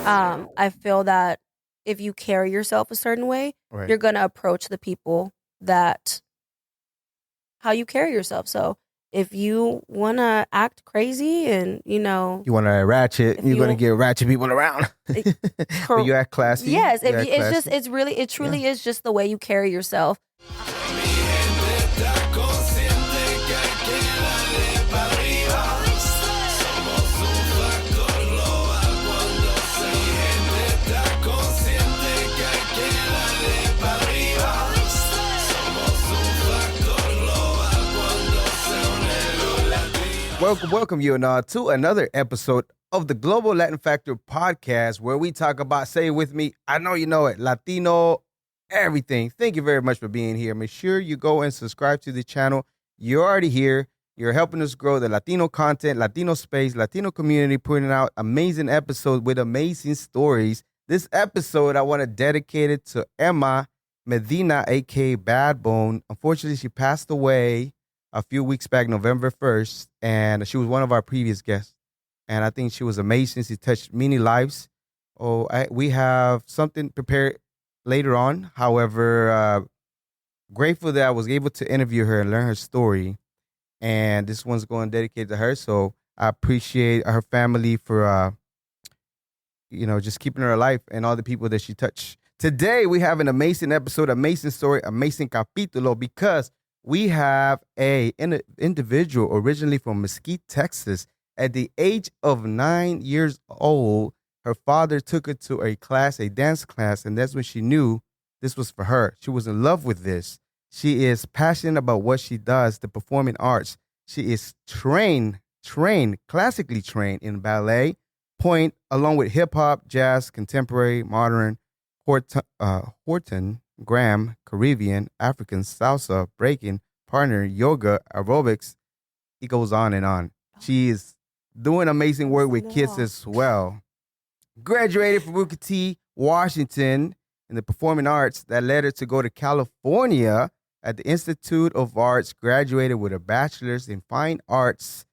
I feel that if you carry yourself a certain way, Right. you're gonna approach the people that how you carry yourself. So if you wanna act crazy and You want to ratchet, if you're going to you get ratchet people around. But you act classy. yes, You if act you, it's just classy. it's really it truly is just the way you carry yourself. Welcome you and to another episode of the Global Latin Factor podcast, where we talk about, say it with me, I know you know it, Latino, everything. Thank you very much for being here. Make sure you go and subscribe to the channel. You're already here. You're helping us grow the Latino content, Latino space, Latino community, putting out amazing episodes with amazing stories. This episode, I want to dedicate it to Emma Medina, aka Bad Bone. Unfortunately, she passed away a few weeks back, November 1st, and she was one of our previous guests. And I think she was amazing. She touched many lives. We have something prepared later on. However, grateful that I was able to interview her and learn her story. And this one's going dedicated to her. So I appreciate her family for, just keeping her alive and all the people that she touched. Today, we have an amazing episode, amazing story, amazing capítulo, because we have an individual originally from Mesquite, Texas. At the age of 9 years old, her father took her to a dance class, and that's when she knew this was for her. She was in love with this. She is passionate about what she does, the performing arts. She is classically trained in ballet, point, along with hip-hop, jazz, contemporary, modern, Horton, Graham, Caribbean, African, salsa, breaking, partner, yoga, aerobics. It goes on and on. She is doing amazing work with kids as well. Graduated from Booker T, Washington in the performing arts. That led her to go to California at the Institute of Arts, graduated with a bachelor's in fine arts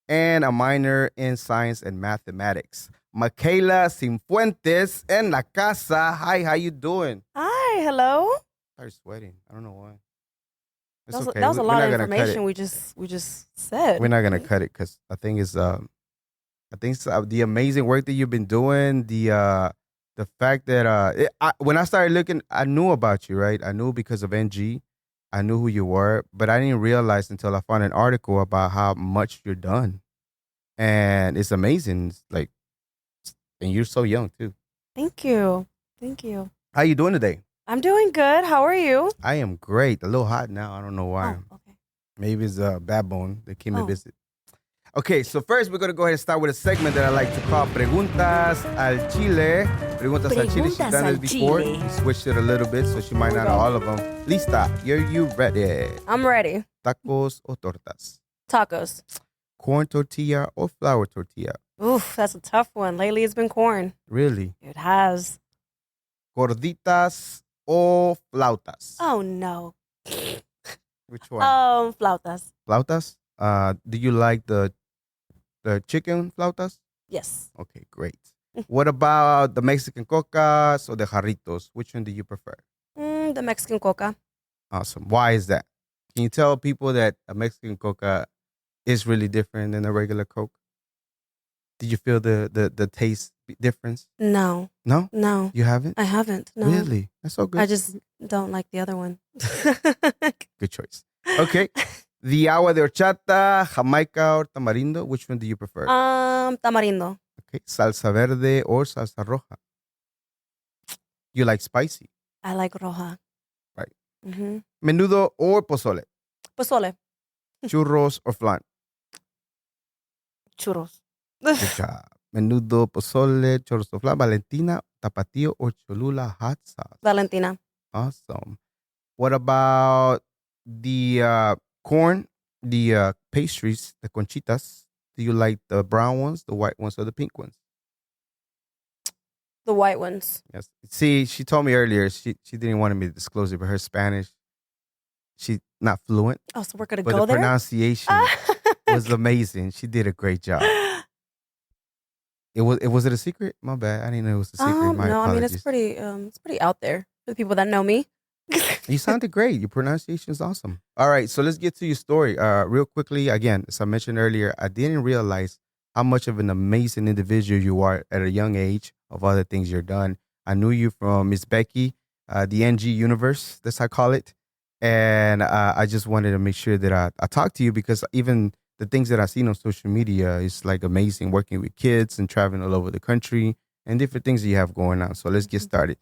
and a minor in science and mathematics. Makayla Sifuentes en la casa. Hi, how you doing? Hi, hello. I'm sweating. I don't know why. It's okay. That was a lot of information we just said. We're not gonna cut it because I think it's the amazing work that you've been doing. The fact that when I started looking, I knew about you, right? I knew because of NG. I knew who you were, but I didn't realize until I found an article about how much you're done, and it's amazing. It's like, and you're so young too. Thank you. How you doing today? I'm doing good. How are you? I am great. A little hot now. I don't know why. Oh, okay. Maybe it's Bad Bone that came to visit. Okay, so first we're going to go ahead and start with a segment that I like to call Preguntas al Chile. Preguntas al Chile. She's done this before. We switched it a little bit, so she might not know all of them. Lista, are you ready? I'm ready. Tacos o tortas? Tacos. Corn tortilla or flour tortilla? Oof, that's a tough one. Lately it's been corn. Really? It has. Gorditas o flautas? Oh, no. Which one? Flautas. Flautas? Do you like the chicken flautas? Yes. Okay, great. What about the Mexican cocas or the jarritos? Which one do you prefer? The Mexican coca. Awesome. Why is that? Can you tell people that a Mexican coca is really different than a regular Coke? Did you feel the taste difference? No. No? No. You haven't? I haven't. No. Really? That's so good. I just don't like the other one. Good choice. Okay. The agua de horchata, Jamaica, or tamarindo, which one do you prefer? Tamarindo. Okay. Salsa verde or salsa roja? You like spicy? I like roja. Right. Mm-hmm. Menudo or pozole? Pozole. Churros or flan? Churros. Good job. Menudo, pozole, churros o flan, Valentina, tapatio, or Cholula hot sauce? Valentina. Awesome. What about the corn, the pastries, the conchitas? Do you like the brown ones, the white ones, or the pink ones? The white ones. Yes. See, she told me earlier she didn't want me to disclose it, but her Spanish, she's not fluent. Oh, so we're gonna but go the there. Pronunciation was amazing. She did a great job. Was it a secret? My bad. I didn't know it was a secret. My No, I mean apologies. it's pretty out there for the people that know me. You sounded great. Your pronunciation is awesome. All right, so let's get to your story. Real quickly, again, as I mentioned earlier, I didn't realize how much of an amazing individual you are at a young age of all the things you're done. I knew you from Miss Becky, the NG universe, that's how I call it. And I just wanted to make sure that I talked to you because even the things that I've seen on social media is like amazing working with kids and traveling all over the country and different things that you have going on. So let's get started.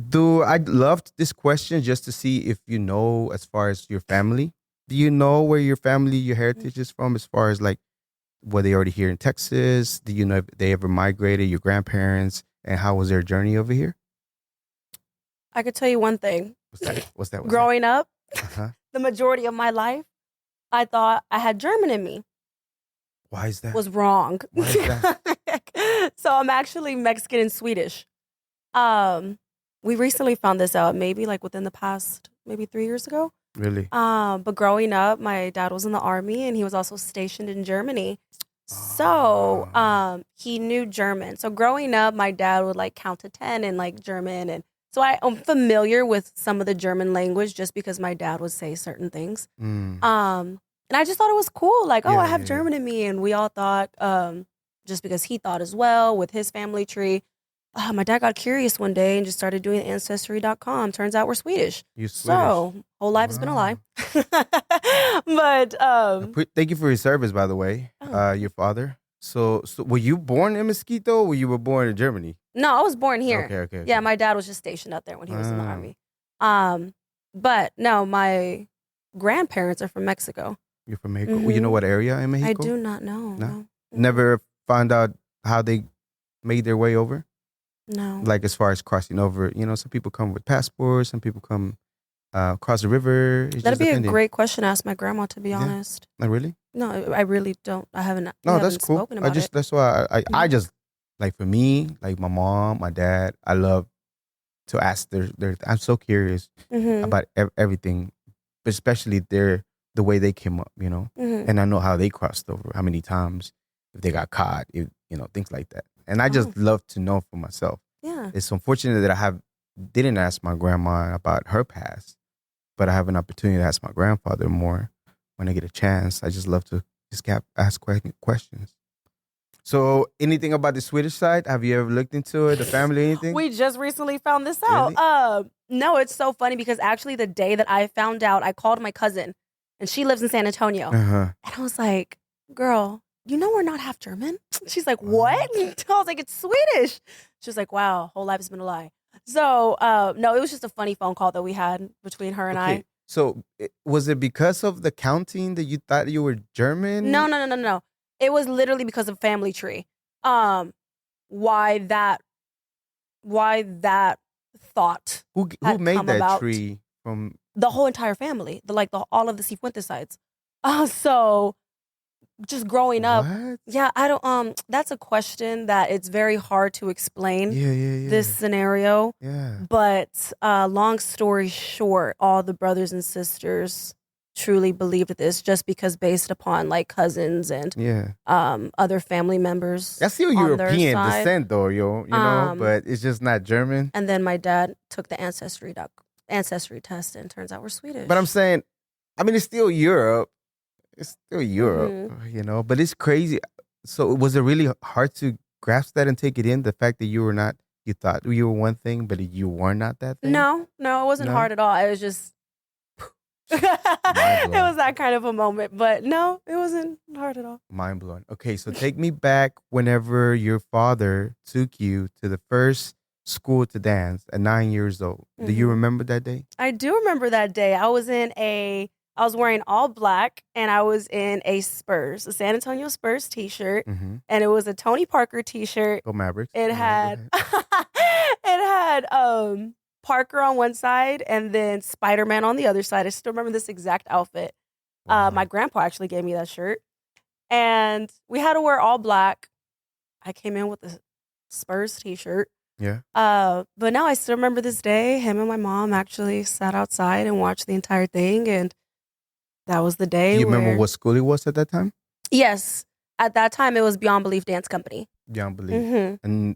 Do I loved this question just to see if you know as far as your family? Do you know where your family, your heritage is from as far as like were they already here in Texas? Do you know if they ever migrated, your grandparents, and how was their journey over here? I could tell you one thing. What's that? What's that? Growing up, Uh-huh. the majority of my life, I thought I had German in me. Why is that? Was wrong. Why is that? So I'm actually Mexican and Swedish. We recently found this out, maybe like within the past maybe 3 years ago. Really? But growing up, my dad was in the army and he was also stationed in Germany. So he knew German. So growing up, my dad would like count to 10 in like German. And so I'm familiar with some of the German language just because my dad would say certain things. Mm. And I just thought it was cool. Like, oh, Yeah, I have yeah, German in me. And we all thought, just because he thought as well with his family tree. My dad got curious one day and just started doing Ancestry.com. Turns out we're Swedish. You're Swedish. So, whole life has been a lie. But Thank you for your service, by the way. Your father. So were you born in Mesquite though, or you were born in Germany? no, I was born here. Okay. Yeah, my dad was just stationed out there when he was in the army. But no, my grandparents are from Mexico. You're from Mexico. Well, you know what area in Mexico? I do not know. No? Never found out how they made their way over? No. Like as far as crossing over, some people come with passports, some people come across the river. It's That'd just be depending. a great question to ask my grandma, to be honest. Like really? No, I really don't. I haven't. No, that's cool. Spoken about it. That's why I just like for me, like my mom, my dad, I love to ask their I'm so curious about everything, but especially the way they came up, and I know how they crossed over, how many times, if they got caught, things like that. And I just love to know for myself. Yeah. It's unfortunate that I didn't ask my grandma about her past, but I have an opportunity to ask my grandfather more when I get a chance. I just love to ask questions. So, anything about the Swedish side? Have you ever looked into it, the family, anything? We just recently found this out. Really? No, it's so funny because actually the day that I found out, I called my cousin, and she lives in San Antonio, and I was like, "Girl, we're not half German." She's like, "What?" I was like, "It's Swedish." She was like, "Wow, whole life has been a lie." So, no, it was just a funny phone call that we had between her and I. So, was it because of the counting that you thought you were German? No. It was literally because of family tree. Why that thought? Who made that tree from? The whole entire family, all of the Sifuentes sides. So just growing up, What? yeah, I don't. That's a question that it's very hard to explain. Yeah. This scenario. Yeah. But long story short, all the brothers and sisters truly believed this just because based upon like cousins and other family members. That's still European descent though, but it's just not German. And then my dad took the ancestry test and turns out we're Swedish. But I'm saying, it's still Europe. It's still Europe, but it's crazy. So was it really hard to grasp that and take it in, the fact that you thought you were one thing, but you were not that thing? No, it wasn't hard at all. It was just it was that kind of a moment, but no, it wasn't hard at all. Mind blowing. Okay, so take me back whenever your father took you to the first school to dance at 9 years old. Do you remember that day? I do remember that day. I was wearing all black and I was in a San Antonio Spurs t-shirt, and it was a Tony Parker t-shirt. Go Mavericks. It had Parker on one side and then Spider-Man on the other side. I still remember this exact outfit. Wow. My grandpa actually gave me that shirt. And we had to wear all black. I came in with the Spurs t-shirt. Yeah. But now I still remember this day. Him and my mom actually sat outside and watched the entire thing. And that was the day. Do you remember what school it was at that time? Yes. At that time, it was Beyond Belief Dance Company. Young Believe. And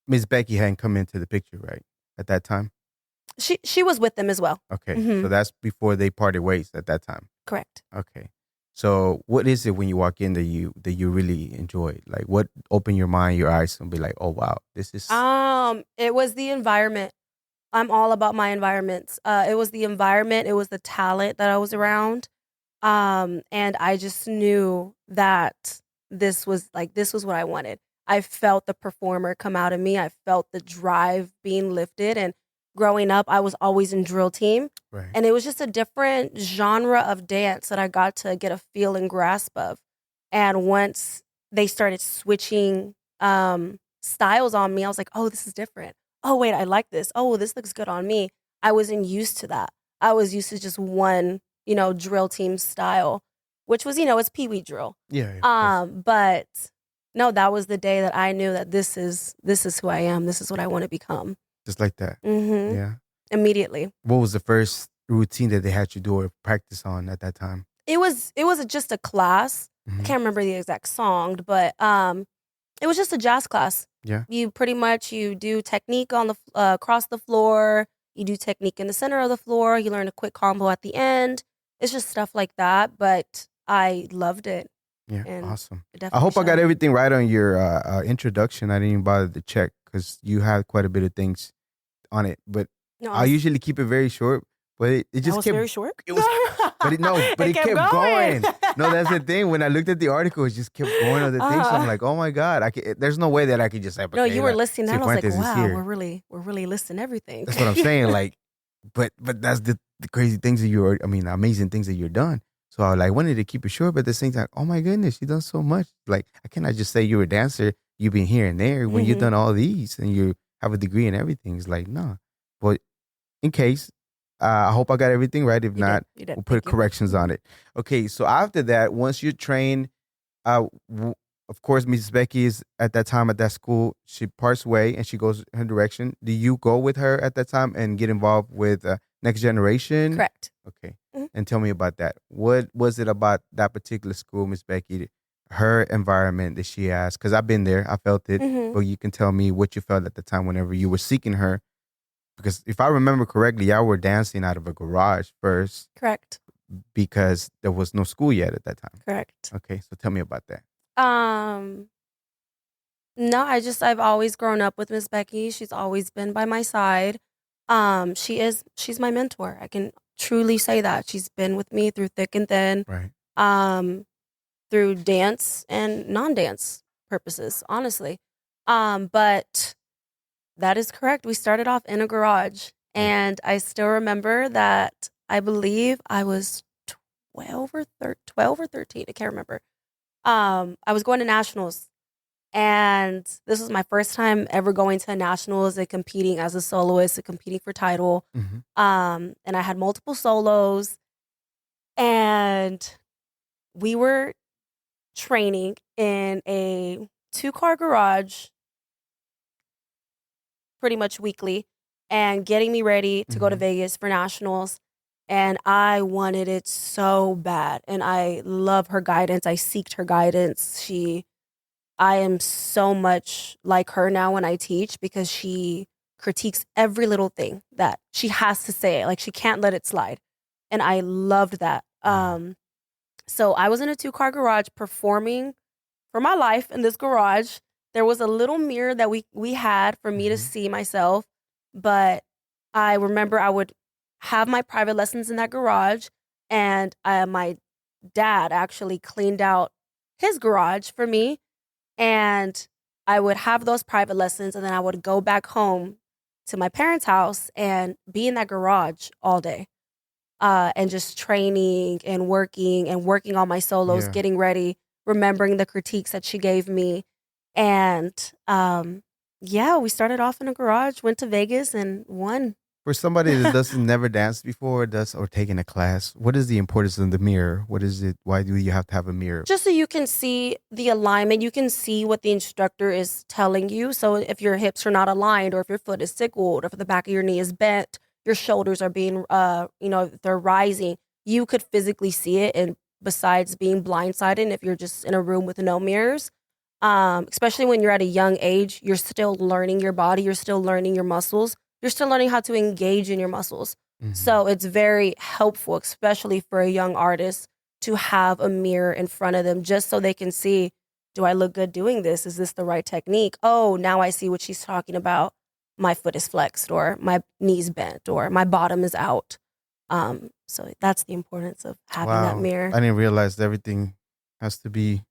Miss Becky hadn't come into the picture, right? At that time? She was with them as well. Okay. So that's before they parted ways at that time. Correct. Okay. So what is it when you walk in that you really enjoy? Like what opened your mind, your eyes, and be like, oh wow, this is it was the environment. I'm all about my environments. It was the environment, it was the talent that I was around. And I just knew that this was what I wanted. I felt the performer come out of me. I felt the drive being lifted. And growing up, I was always in drill team. right. And it was just a different genre of dance that I got to get a feel and grasp of. And once they started switching styles on me, I was like, oh, this is different. Oh, wait, I like this. Oh, this looks good on me. I wasn't used to that. I was used to just one, drill team style, which was, it's Pee Wee drill. Yeah. But no, that was the day that I knew that this is who I am. This is what I want to become. Just like that. Mm-hmm. Yeah. Immediately. What was the first routine that they had you do or practice on at that time? It was just a class. I can't remember the exact song, but it was just a jazz class. Yeah. You pretty much you do technique on the across the floor. You do technique in the center of the floor. You learn a quick combo at the end. It's just stuff like that, but I loved it. Yeah, And awesome. it I definitely hope I got showed. everything right on your introduction. I didn't even bother to check because you had quite a bit of things on it. But No, I usually keep it very short. But it that just was kept very short. It was, but it kept going. No, that's the thing. When I looked at the article, it just kept going on the thing. So I'm like, oh my god, there's no way that I could just say. No, you were listening. I was like, Sifuentes is wow, here. we're really listening to everything. That's what I'm saying. Like, but that's the crazy things that amazing things that you're done. So I wanted to keep it short, but at the same time, oh my goodness, you done so much. Like, I cannot just say you're a dancer. You've been here and there when you've done all these and you have a degree and everything. It's like, nah. But in case, I hope I got everything right. If not, You did. we'll put corrections on it. Okay, so after that, once you train, of course, Mrs. Becky is at that time at that school. She parts way and she goes her direction. Do you go with her at that time and get involved with Next Generation? Correct. Okay. And tell me about that. What was it about that particular school, Miss Becky, her environment that she asked? Because I've been there. I felt it. But you can tell me what you felt at the time whenever you were seeking her. Because if I remember correctly, y'all were dancing out of a garage first. Correct. Because there was no school yet at that time. Correct. Okay, so tell me about that. No, I've always grown up with Miss Becky. She's always been by my side. She's my mentor. I can truly say that. She's been with me through thick and thin. Right. Through dance and non-dance purposes, honestly. But that is correct. We started off in a garage, and I still remember that I believe I was 12 or 13. I can't remember. I was going to nationals, and this was my first time ever going to nationals and competing as a soloist and competing for title. And I had multiple solos, and we were training in a 2-car garage pretty much weekly and getting me ready to go to Vegas for nationals. And I wanted it so bad. And I love her guidance. I seeked her guidance. I am so much like her now when I teach because she critiques every little thing that she has to say. Like, she can't let it slide. And I loved that. So I was in a 2-car garage performing for my life in this garage. There was a little mirror that we had for me to see myself. But I remember I would have my private lessons in that garage. And my dad actually cleaned out his garage for me. And I would have those private lessons. And then I would go back home to my parents' house and be in that garage all day. And just training and working on my solos, getting ready, remembering the critiques that she gave me. And we started off in a garage, went to Vegas and won. For somebody that doesn't never danced before, or taken a class, what is the importance of the mirror? What is it? Why do you have to have a mirror? Just so you can see the alignment, you can see what the instructor is telling you. So if your hips are not aligned, or if your foot is sickled, or if the back of your knee is bent, your shoulders are being, they're rising, you could physically see it. And besides being blindsided, if you're just in a room with no mirrors, Especially when you're at a young age, you're still learning your body, you're still learning your muscles, you're still learning how to engage in your muscles. So it's very helpful, especially for a young artist, to have a mirror in front of them just so they can see, do I look good doing this? Is this the right technique? Oh, now I see what she's talking about. My foot is flexed, or my knees bent, or my bottom is out. So that's the importance of having that mirror. I didn't realize that everything has to be,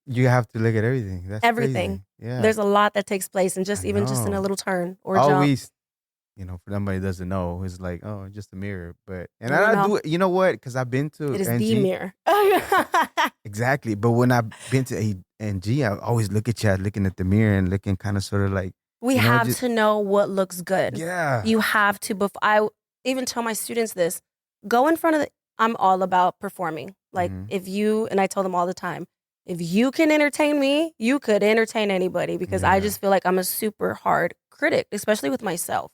you have to look at everything. That's everything. Crazy. Yeah. There's a lot that takes place, and just in a little turn or jump. Always, for somebody who doesn't know, it's like, oh, just a mirror. But, and I do it, you know what? Because I've been to it is NG. the mirror. Exactly. But when I've been to NG, I always look at you looking at the mirror and looking kind of sort of like, we have to know what looks good. Yeah. You have to. I even tell my students this, go in front of I'm all about performing. Like if you, and I tell them all the time, if you can entertain me, you could entertain anybody, because I just feel like I'm a super hard critic, especially with myself.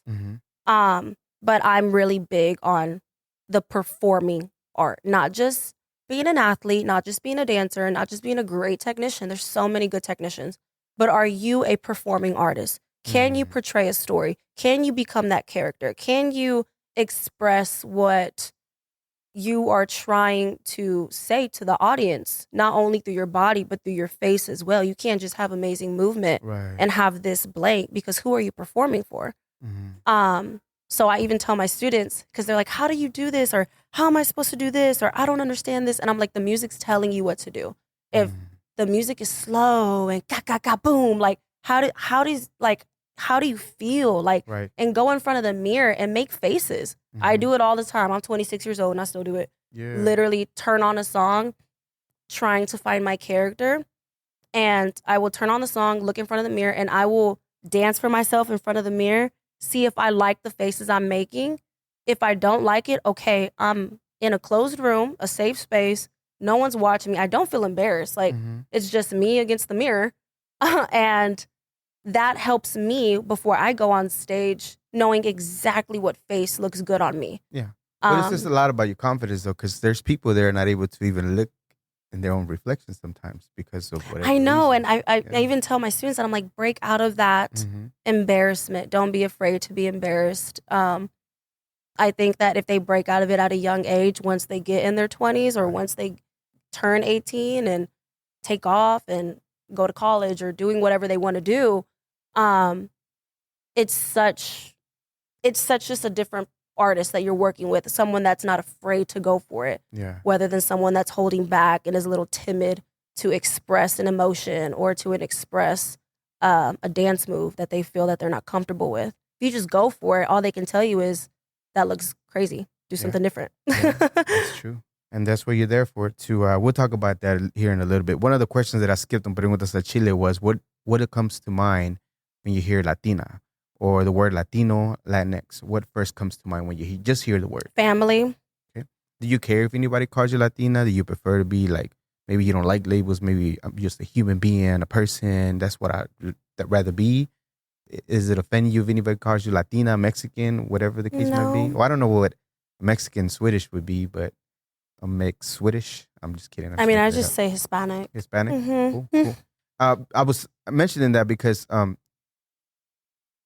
But I'm really big on the performing art, not just being an athlete, not just being a dancer, not just being a great technician. There's so many good technicians. But are you a performing artist? Can you portray a story? Can you become that character? Can you express what you are trying to say to the audience, not only through your body, but through your face as well? You can't just have amazing movement and have this blank, because who are you performing for? So I even tell my students, because they're like, how do you do this? Or how am I supposed to do this? Or I don't understand this. And I'm like, the music's telling you what to do. If the music is slow and ga, ga, ga, boom, like how do you feel? Like, and go in front of the mirror and make faces. I do it all the time. I'm 26 years old and I still do it. Literally turn on a song, trying to find my character. And I will turn on the song, look in front of the mirror, and I will dance for myself in front of the mirror, see if I like the faces I'm making. If I don't like it, okay, I'm in a closed room, a safe space. No one's watching me. I don't feel embarrassed. Like, it's just me against the mirror. And that helps me before I go on stage, knowing exactly what face looks good on me. Yeah. But it's just a lot about your confidence, though, because there's people there not able to even look in their own reflection sometimes because of whatever. I know. reason. And I even tell my students that I'm like, break out of that embarrassment. Don't be afraid to be embarrassed. I think that if they break out of it at a young age, once they get in their 20s or once they turn 18 and take off and go to college or doing whatever they want to do, it's such just a different artist that you're working with, someone that's not afraid to go for it, rather than someone that's holding back and is a little timid to express an emotion or to express a dance move that they feel that they're not comfortable with. If you just go for it, all they can tell you is, that looks crazy. Do something different. That's true. And that's what you're there for. We'll talk about that here in a little bit. One of the questions that I skipped on Preguntas a Chile was, what comes to mind when you hear Latina or the word Latino, Latinx? What first comes to mind when you just hear the word? Family. Okay. Do you care if anybody calls you Latina? Do you prefer to be like, maybe you don't like labels, maybe I'm just a human being, a person, that's what I'd rather be? Is it offending you if anybody calls you Latina, Mexican, whatever the case might be? Well, I don't know what Mexican Swedish would be, but a mixed Swedish. I'm just kidding. I just say Hispanic. Hispanic? Cool. I was mentioning that because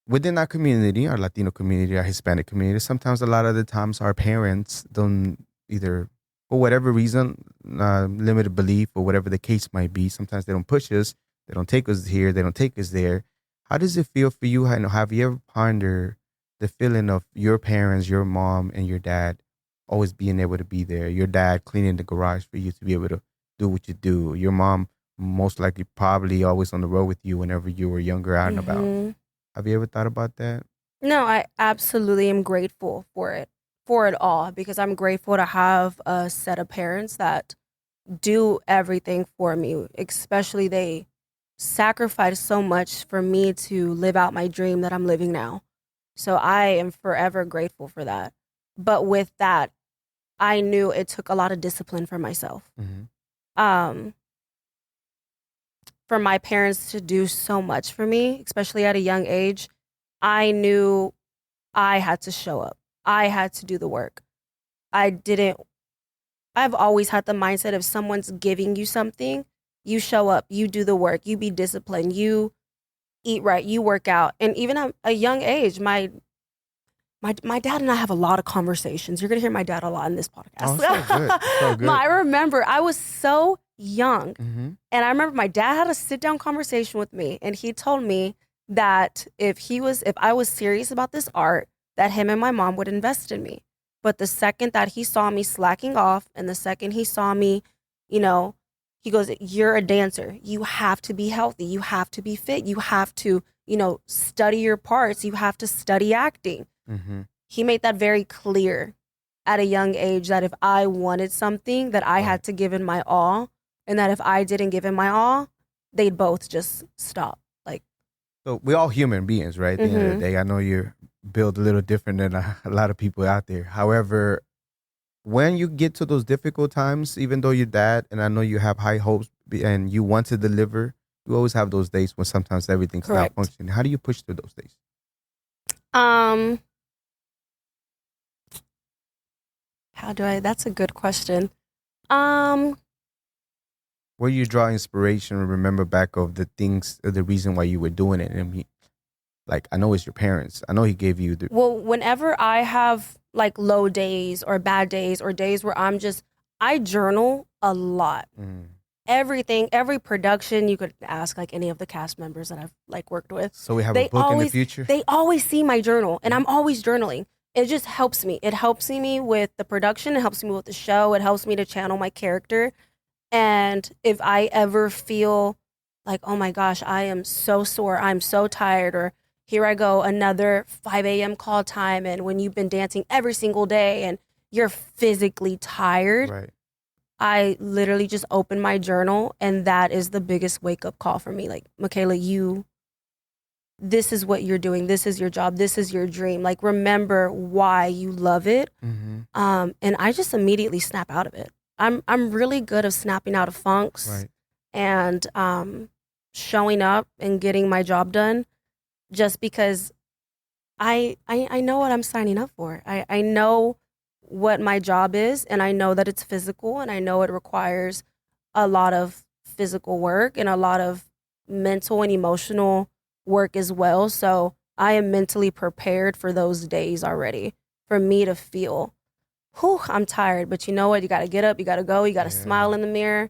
within our community, our Latino community, our Hispanic community, sometimes a lot of the times our parents don't either, for whatever reason, limited belief or whatever the case might be, sometimes they don't push us, they don't take us here, they don't take us there. How does it feel for you? Have you ever pondered the feeling of your parents, your mom and your dad always being able to be there? Your dad cleaning the garage for you to be able to do what you do. Your mom most likely probably always on the road with you whenever you were younger out and about. Have you ever thought about that? No, I absolutely am grateful for it all, because I'm grateful to have a set of parents that do everything for me, especially they sacrificed so much for me to live out my dream that I'm living now. So I am forever grateful for that. But with that, I knew it took a lot of discipline for myself. For my parents to do so much for me, especially at a young age, I knew I had to show up. I had to do the work. I've always had the mindset, if someone's giving you something, You show up, you do the work, you be disciplined, you eat right, you work out. And even at a young age, my dad and I have a lot of conversations. You're going to hear my dad a lot in this podcast. Oh, so good. So good. I remember I was so young. Mm-hmm. And I remember my dad had a sit-down conversation with me. And he told me that if I was serious about this art, that him and my mom would invest in me. But the second that he saw me slacking off and the second he saw me, he goes, you're a dancer. You have to be healthy. You have to be fit. You have to, study your parts. You have to study acting. Mm-hmm. He made that very clear at a young age that if I wanted something, that I had to give in my all, and that if I didn't give in my all, they'd both just stop. So we're all human beings, right? At the end of the day, I know you're built a little different than a lot of people out there. However, when you get to those difficult times, even though you're dad, and I know you have high hopes and you want to deliver, you always have those days when sometimes everything's not functioning. How do you push through those days? That's a good question. Where you draw inspiration and remember back of the things, the reason why you were doing it. And I know it's your parents. I know he gave you Well, whenever I have low days or bad days or days where I journal a lot. Mm. Everything, every production, you could ask any of the cast members that I've worked with. So we have a book in the future? They always see my journal, and I'm always journaling. It just helps me. It helps me with the production. It helps me with the show. It helps me to channel my character. And if I ever feel oh my gosh, I am so sore, I'm so tired, or here I go, another 5 a.m. call time, and when you've been dancing every single day and you're physically tired, right. I literally just open my journal, and that is the biggest wake-up call for me. Makayla, this is what you're doing. This is your job. This is your dream. Remember why you love it. Mm-hmm. And I just immediately snap out of it. I'm really good at snapping out of funks, right. and showing up and getting my job done, just because I know what I'm signing up for. I know what my job is, and I know that it's physical, and I know it requires a lot of physical work and a lot of mental and emotional work as well. So I am mentally prepared for those days already, for me to feel, I'm tired, but you know what? You got to get up, you got to go, you got to smile in the mirror,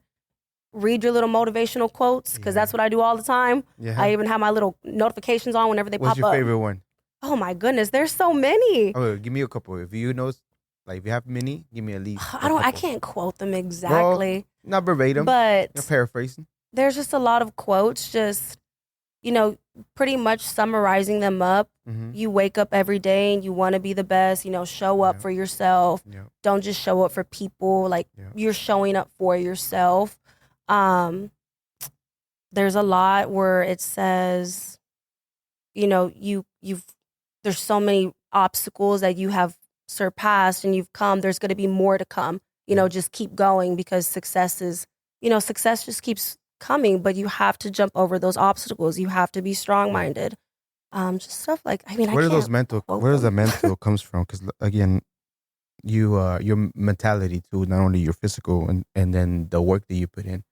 read your little motivational quotes, because that's what I do all the time. Yeah. I even have my little notifications on whenever they pop up. What's your favorite one? Oh my goodness, there's so many. Oh, give me a couple. If you know, if you have many, give me at least. I can't quote them exactly. Well, not verbatim, but you're paraphrasing. There's just a lot of quotes, just pretty much summarizing them up. Mm-hmm. You wake up every day and you want to be the best, show up for yourself. Yeah. Don't just show up for people. You're showing up for yourself. There's a lot where it says, there's so many obstacles that you have surpassed and you've come. There's going to be more to come. Just keep going, because success just keeps coming, but you have to jump over those obstacles. You have to be strong-minded. Just stuff where does the mental comes from? Because again, your mentality too, not only your physical and then the work that you put in,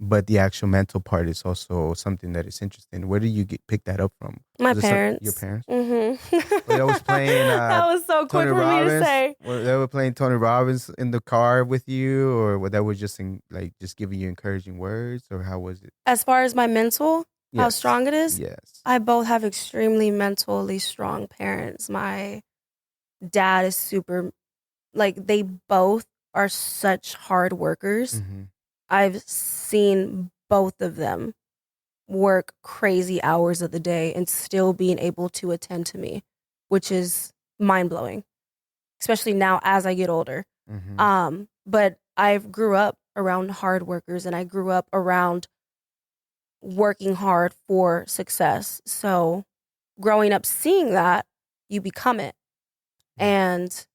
but the actual mental part is also something that is interesting. Where did you pick that up from? My parents. Your parents? Mm-hmm. They was playing. That was so quick for me to say. They were playing Tony Robbins in the car with you, or that was just just giving you encouraging words, or how was it? As far as my mental, how strong it is? Yes. I both have extremely mentally strong parents. My dad is super, they both are such hard workers. Mm-hmm. I've seen both of them work crazy hours of the day and still being able to attend to me, which is mind-blowing, especially now as I get older. Mm-hmm. But I grew up around hard workers, and I grew up around working hard for success. So growing up seeing that, you become it. And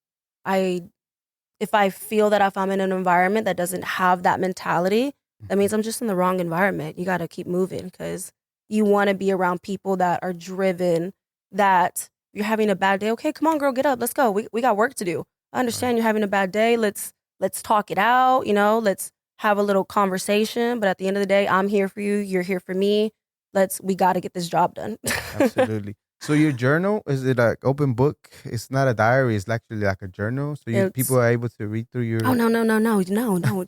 if I feel that if I'm in an environment that doesn't have that mentality, that means I'm just in the wrong environment. You got to keep moving, because you want to be around people that are driven, that you're having a bad day. Okay, come on, girl, get up. Let's go. We got work to do. I understand you're having a bad day. Let's talk it out. Let's have a little conversation. But at the end of the day, I'm here for you. You're here for me. We got to get this job done. Absolutely. So your journal, is it like open book? It's not a diary. It's actually like a journal. So people are able to read through your. Oh, no.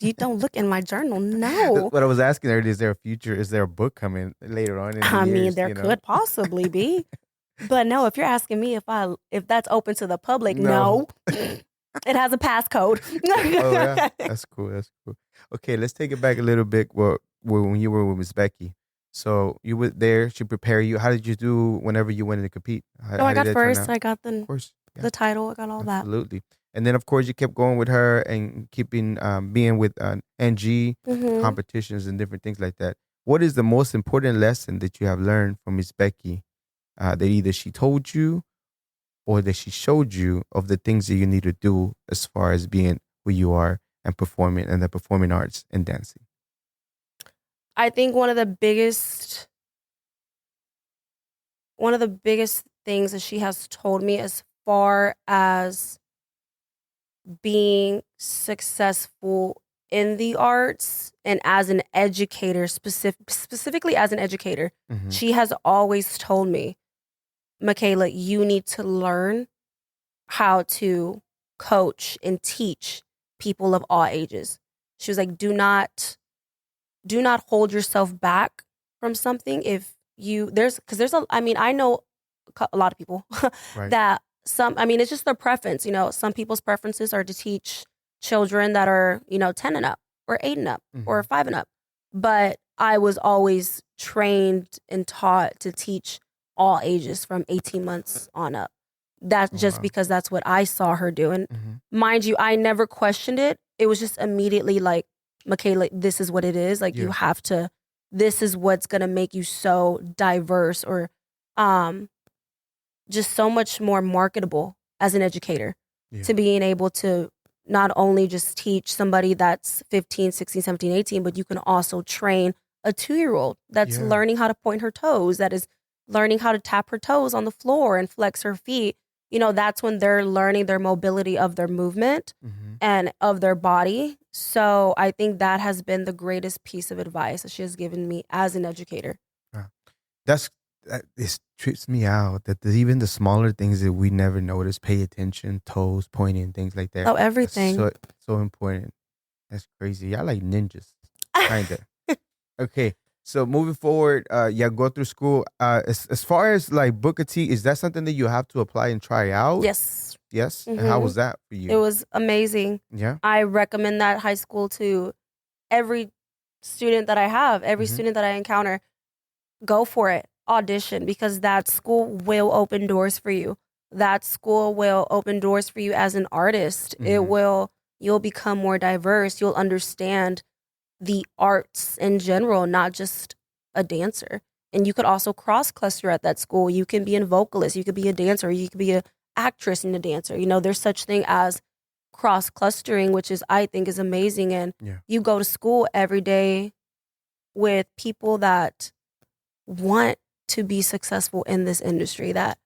You don't look in my journal. No. That's what I was asking earlier. Is there a future? Is there a book coming later on in the years, mean, there could possibly be. But no, if you're asking me if that's open to the public, no. It has a passcode. Oh, yeah. That's cool. Okay, let's take it back a little bit. Well, when you were with Miss Becky. So you were there. She prepared you. How did you do whenever you went in to compete? I got first. I got the title. I got all that. Absolutely. And then, of course, you kept going with her and keeping being with NG competitions and different things like that. What is the most important lesson that you have learned from Miss Becky that either she told you or that she showed you of the things that you need to do as far as being who you are and performing and the performing arts and dancing? I think one of the biggest things that she has told me as far as being successful in the arts and as an educator, specifically as an educator, she has always told me, Makayla, you need to learn how to coach and teach people of all ages. She was like, do not hold yourself back from something if I know a lot of people right. that it's just their preference. Some people's preferences are to teach children that are, 10 and up or 8 and up or 5 and up. But I was always trained and taught to teach all ages from 18 months on up. That's just because that's what I saw her doing. Mind you, I never questioned it. It was just immediately like, Makayla, this is what it is. Like you have to, this is what's going to make you so diverse or just so much more marketable as an educator to being able to not only just teach somebody that's 15, 16, 17, 18, but you can also train a 2-year-old that's learning how to point her toes, that is learning how to tap her toes on the floor and flex her feet. That's when they're learning their mobility of their movement and of their body. So I think that has been the greatest piece of advice that she has given me as an educator. It trips me out that even the smaller things that we never notice, pay attention, toes, pointing, things like that. Oh, everything. So important. That's crazy. Y'all like ninjas. Kind of. Okay. So moving forward, go through school. As far as like Booker T, is that something that you have to apply and try out? Yes. Yes? And how was that for you? It was amazing. Yeah. I recommend that high school to every student that I have, every student that I encounter. Go for it. Audition, because that school will open doors for you. That school will open doors for you as an artist. You'll become more diverse. You'll understand the arts in general, not just a dancer. And you could also cross-cluster at that school. You can be a vocalist. You could be a dancer. You could be an actress and a dancer. There's such thing as cross-clustering, which I think is amazing. And you go to school every day with people that want to be successful in this industry. That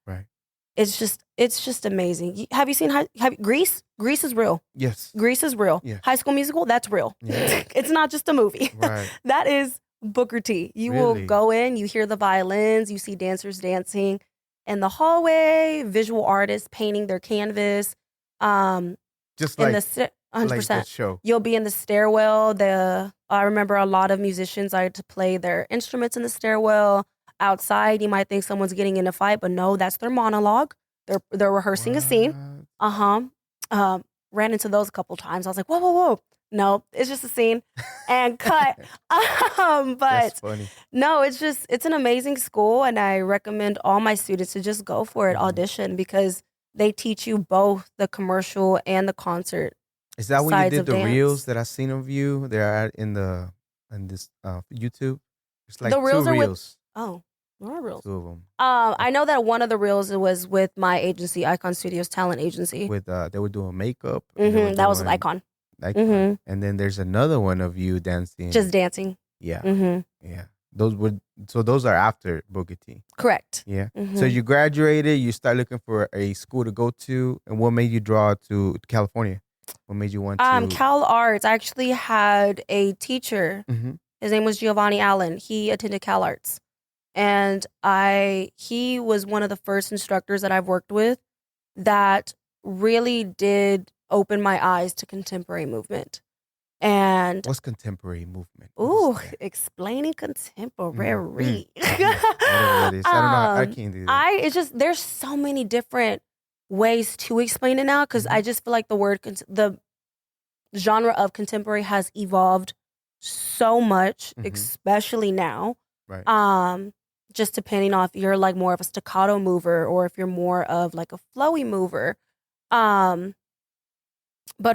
it's just amazing. Have you seen Grease? Grease is real. Yes. Grease is real. Yeah. High School Musical, that's real. Yeah. It's not just a movie. Right. That is Booker T. You will go in, you hear the violins, you see dancers dancing in the hallway, visual artists painting their canvas. Just like 100%. Like that show. You'll be in the stairwell. I remember a lot of musicians, I had to play their instruments in the stairwell. Outside, you might think someone's getting in a fight, but no, that's their monologue. They're rehearsing a scene. Ran into those a couple times. I was like, whoa. No, it's just a scene and cut. But that's funny. No, it's an amazing school, and I recommend all my students to just go for it, audition, because they teach you both the commercial and the concert. Is that when you did the reels that I seen of you? They're in this YouTube. It's like the reels 2 are reels. There are reels. 2 of them. I know that one of the reels was with my agency, Icon Studios Talent Agency. With they were doing makeup. That was with Icon. And then there's another one of you dancing. Just dancing. Yeah. Yeah. Those are after Booker T. Correct. Yeah. So you graduated, you start looking for a school to go to, and what made you draw to California? What made you want to? Cal Arts. I actually had a teacher. Mm-hmm. His name was Giovanni Allen. He attended Cal Arts. And he was one of the first instructors that I've worked with that really did open my eyes to contemporary movement. And what's contemporary movement? Explaining contemporary. Whatever that is. I don't know. I can't do that. It's just, there's so many different ways to explain it now, because I just feel like the genre of contemporary has evolved so much, especially now. Right. Just depending on if you're like more of a staccato mover or if you're more of like a flowy mover. But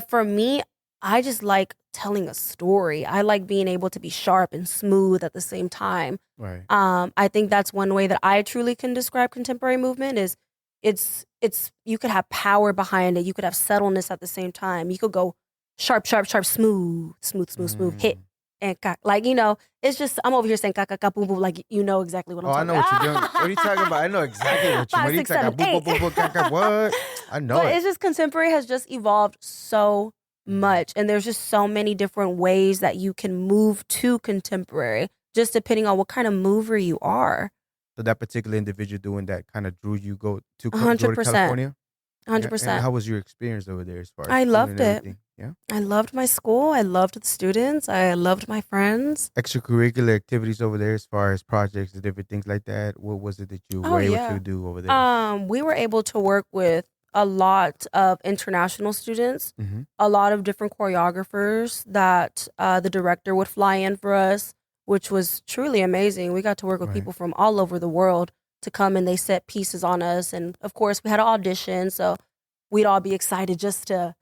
for me, I just like telling a story. I like being able to be sharp and smooth at the same time. Right. I think that's one way that I truly can describe contemporary movement is it's you could have power behind it. You could have subtleness at the same time. You could go sharp, sharp, sharp, smooth, hit. And like, it's just, I'm over here saying boom, boom, like, exactly what I'm talking about. I know what you're doing. What are you talking about? I know exactly what you're doing. 5, 6, 7, 8. What? I know but it's just contemporary has just evolved so much. And there's just so many different ways that you can move to contemporary, just depending on what kind of mover you are. So that particular individual doing that kind of drew you go to 100%. California? 100%. And how was your experience over there as far as I loved it. Yeah? I loved my school. I loved the students. I loved my friends. Extracurricular activities over there as far as projects and different things like that. What was it that you were able to do over there? We were able to work with a lot of international students, a lot of different choreographers that the director would fly in for us, which was truly amazing. We got to work with people from all over the world to come, and they set pieces on us. And of course, we had an audition, so we'd all be excited just to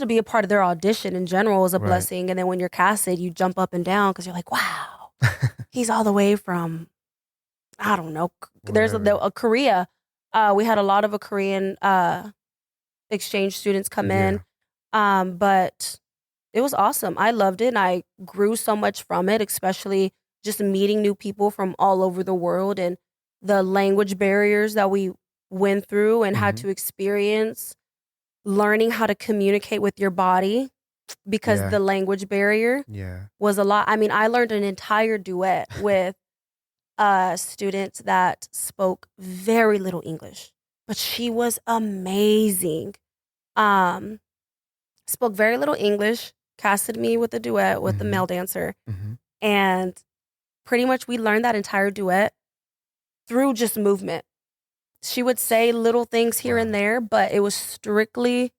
be a part of their audition in general was a blessing. And then when you're casted, you jump up and down because you're like, wow, he's all the way from, I don't know. There's a Korea. We had a lot of Korean exchange students come in. But it was awesome. I loved it. And I grew so much from it, especially just meeting new people from all over the world and the language barriers that we went through and had to experience. Learning how to communicate with your body because the language barrier was a lot. I mean, I learned an entire duet with students that spoke very little English, but she was amazing. Spoke very little English, casted me with a duet with the male dancer. And pretty much we learned that entire duet through just movement. She would say little things here and there, but it was strictly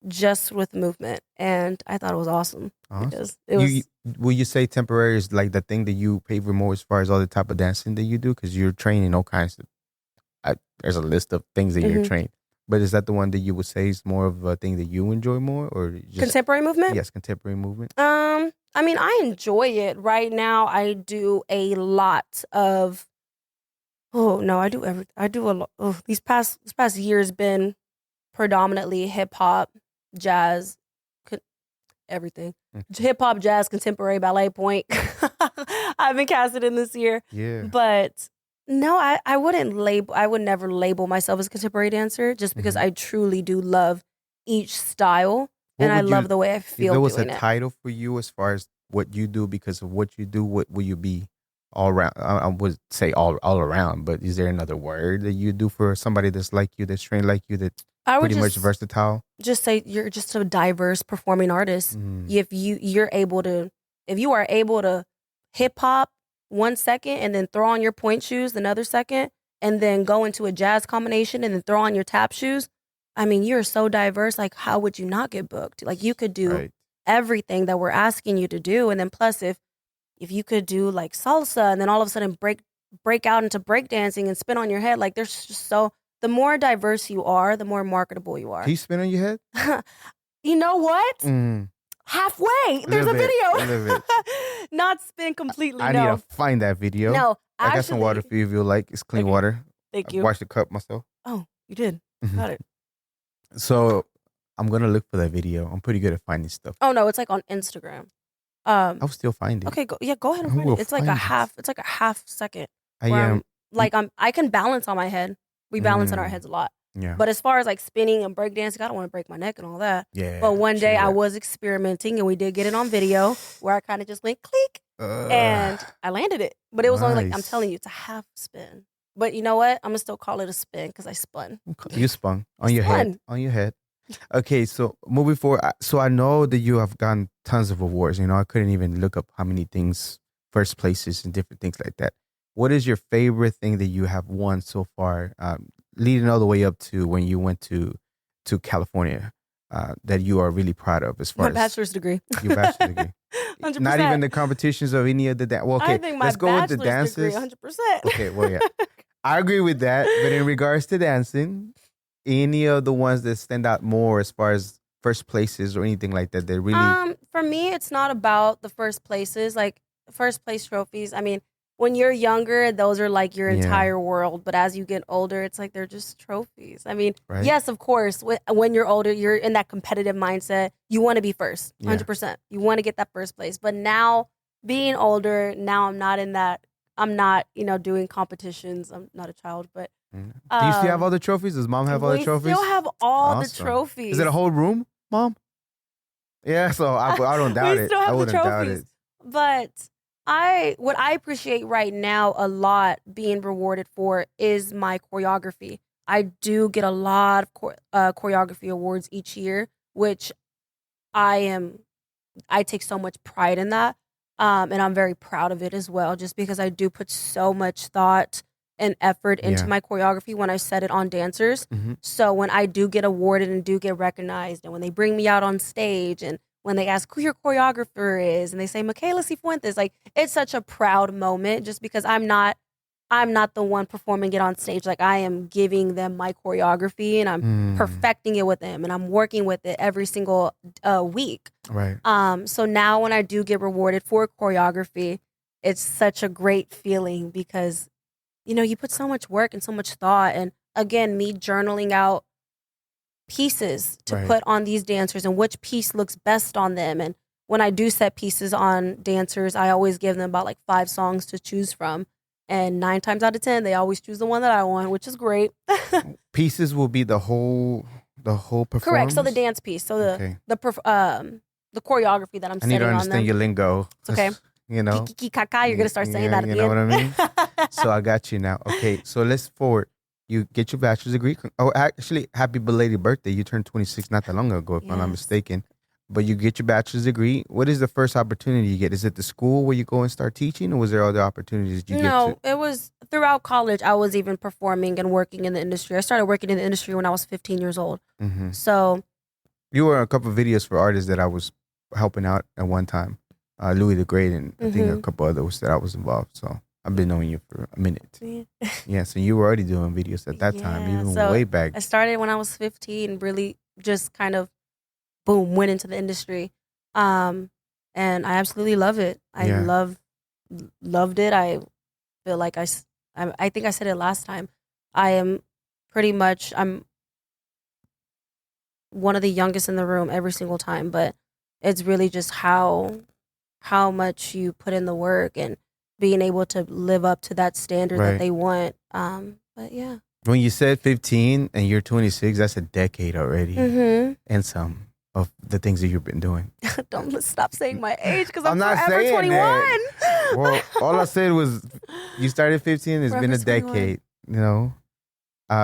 just with movement. And I thought it was awesome. Because it was, will you say temporary is like the thing that you favor more as far as all the type of dancing that you do? Because you're training all kinds of, there's a list of things that you're trained. But is that the one that you would say is more of a thing that you enjoy more? Or just, contemporary movement? Yes, contemporary movement. I mean, I enjoy it. Right now, I do a lot of I do a lot. This past year's been predominantly hip hop, jazz, everything. Hip hop, jazz, contemporary, ballet, point. I've been casted in this year. Yeah. But no, I would never label myself as a contemporary dancer just because I truly do love each style and I love the way I feel. If there was doing a title for you as far as what you do, because of what you do, what will you be? All around, I would say all around, but is there another word that you do for somebody that's like you, that's trained like you, that's pretty much versatile? Just say you're just a diverse performing artist. If you are able to hip hop 1 second and then throw on your point shoes another second and then go into a jazz combination and then throw on your tap shoes, I mean, you're so diverse. Like, how would you not get booked? Like, you could do everything that we're asking you to do, and then plus if you could do like salsa and then all of a sudden break out into breakdancing and spin on your head, like there's just the more diverse you are, the more marketable you are. Can you spin on your head? You know what? Halfway. There's a video. Not spin completely. I need to find that video. No, actually, I got some water for you if you like. It's clean water. Thank you. I washed the cup myself. Oh, you did? Got it. So I'm going to look for that video. I'm pretty good at finding stuff. Oh, no, it's like on Instagram. I'll still find it. Okay, go ahead and find it. It's like a half second. I can balance on my head. We balance on our heads a lot. Yeah. But as far as like spinning and breakdancing, I don't want to break my neck and all that. Yeah. But one day I sure. was experimenting and we did get it on video where I kind of just went click and I landed it. But it was only like, I'm Nice. telling you, it's a half spin. But you know what? I'm going to still call it a spin because I spun. You spun on your Spun. head. On your head. Okay, so moving forward, so I know that you have gotten tons of awards. You know, I couldn't even look up how many things, first places and different things like that. What is your favorite thing that you have won so far, leading all the way up to when you went to California, that you are really proud of as far My as bachelor's degree. your bachelor's degree? 100%. Not even the competitions of any of the well, okay, I think my let's go with the bachelor's degree, dances. 100%. Okay, well, yeah, I agree with that. But in regards to dancing, any of the ones that stand out more as far as first places or anything like that, they really. For me, it's not about the first places, like first place trophies. I mean, when you're younger, those are like your Yeah. entire world. But as you get older, it's like they're just trophies. I mean, Right. yes, of course, when you're older, you're in that competitive mindset. You want to be first, 100%. You want to get that first place. But now, being older, now I'm not in that. I'm not, doing competitions. I'm not a child, but. Do you still have all the trophies? Does mom have all the trophies? We still have all the Awesome. trophies. Is it a whole room, mom? Yeah, so I don't doubt it. We still I have the wouldn't doubt trophies. it. But what I appreciate right now a lot being rewarded for is my choreography. I do get a lot of choreography awards each year, which I take so much pride in that. And I'm very proud of it as well, just because I do put so much thought and effort into Yeah. my choreography when I set it on dancers. Mhm. So when I do get awarded and do get recognized, and when they bring me out on stage, and when they ask who your choreographer is, and they say Makayla Sifuentes, like it's such a proud moment, just because I'm not the one performing it on stage. Like I am giving them my choreography, and I'm perfecting it with them, and I'm working with it every single week. Right. So now when I do get rewarded for choreography, it's such a great feeling because, you put so much work and so much thought. And again, me journaling out pieces to Right. put on these dancers and which piece looks best on them. And when I do set pieces on dancers, I always give them about like 5 songs to choose from. And 9 times out of 10, they always choose the one that I want, which is great. Pieces will be the whole performance. Correct. So the dance piece. So Okay. the choreography that I'm I need setting to on understand them. your lingo. It's okay. You know. Kiki kaka, you're gonna start saying Yeah, that at you the know end. what I mean? So I got you now. Okay, so let's forward. You get your bachelor's degree. Oh, actually, happy belated birthday. You turned 26 not that long ago, if I'm not Yes. mistaken. But you get your bachelor's degree. What is the first opportunity you get? Is it the school where you go and start teaching, or was there other opportunities you get No, to? it was throughout college. I was even performing and working in the industry. I started working in the industry when I was 15 years old. Mm-hmm. So You were in a couple of videos for artists that I was helping out at one time. Louis the Great and I think a couple others that I was involved. So I've been knowing you for a minute. Yeah, so you were already doing videos at that time, Yeah, even so way back. I started when I was 15, really just kind of boom, went into the industry. And I absolutely love it. I Yeah. loved it. I feel like I think I said it last time. I'm one of the youngest in the room every single time, but it's really just how much you put in the work and being able to live up to that standard Right. that they want. But yeah. When you said 15 and you're 26, that's a decade already. Mm-hmm. And some of the things that you've been doing. Don't stop saying my age because I'm I'm not forever saying 21. that. Well, all I said was you started 15. It's been a Forever 21. decade. You know,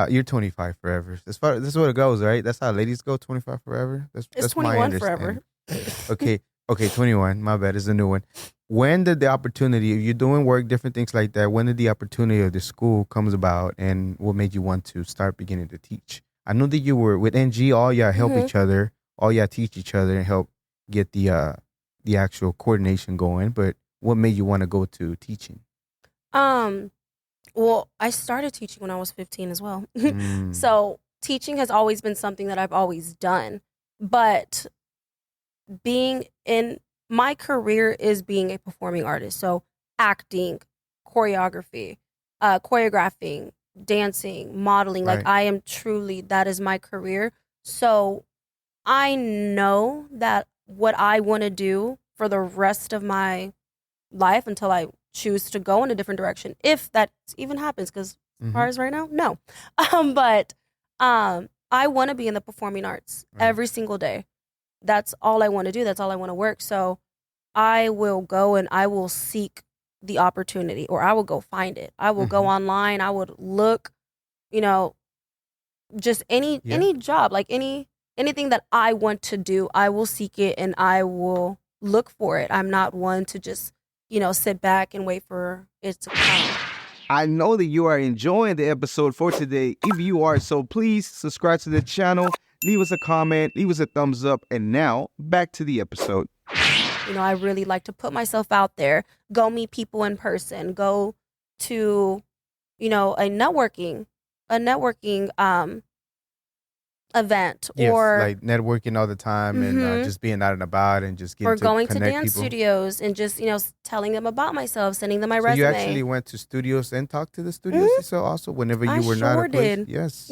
you're 25 forever. This is what it goes, right? That's how ladies go. 25 forever. That's my 21 understanding. forever. Okay, 21. My bad. It's a new one. When did the opportunity? If you're doing work, different things like that. When did the opportunity of the school comes about, and what made you want to start beginning to teach? I know that you were with NG. All y'all help each other. All y'all teach each other and help get the actual coordination going. But what made you want to go to teaching? Well, I started teaching when I was 15 as well. So teaching has always been something that I've always done. But being in my career is being a performing artist. So acting, choreographing, dancing, modeling. Right. Like I am truly, that is my career. So I know that what I want to do for the rest of my life until I choose to go in a different direction, if that even happens, because as far as right now, no. But I want to be in the performing arts every single day. That's all I want to do. That's all I want to work. So I will go and I will seek the opportunity, or I will go find it. I will go online. I would look, just any job, like anything that I want to do, I will seek it and I will look for it. I'm not one to just, sit back and wait for it to come. I know that you are enjoying the episode for today. If you are, so please subscribe to the channel, leave us a comment, leave us a thumbs up, and now back to the episode. I really like to put myself out there, go meet people in person, go to, a networking event, yes, or like networking all the time and just being out and about and just getting or going to connect dance people. studios and just telling them about myself, sending them my resume. You actually went to studios and talked to the studios yourself also whenever you were not a place? Did. Yes.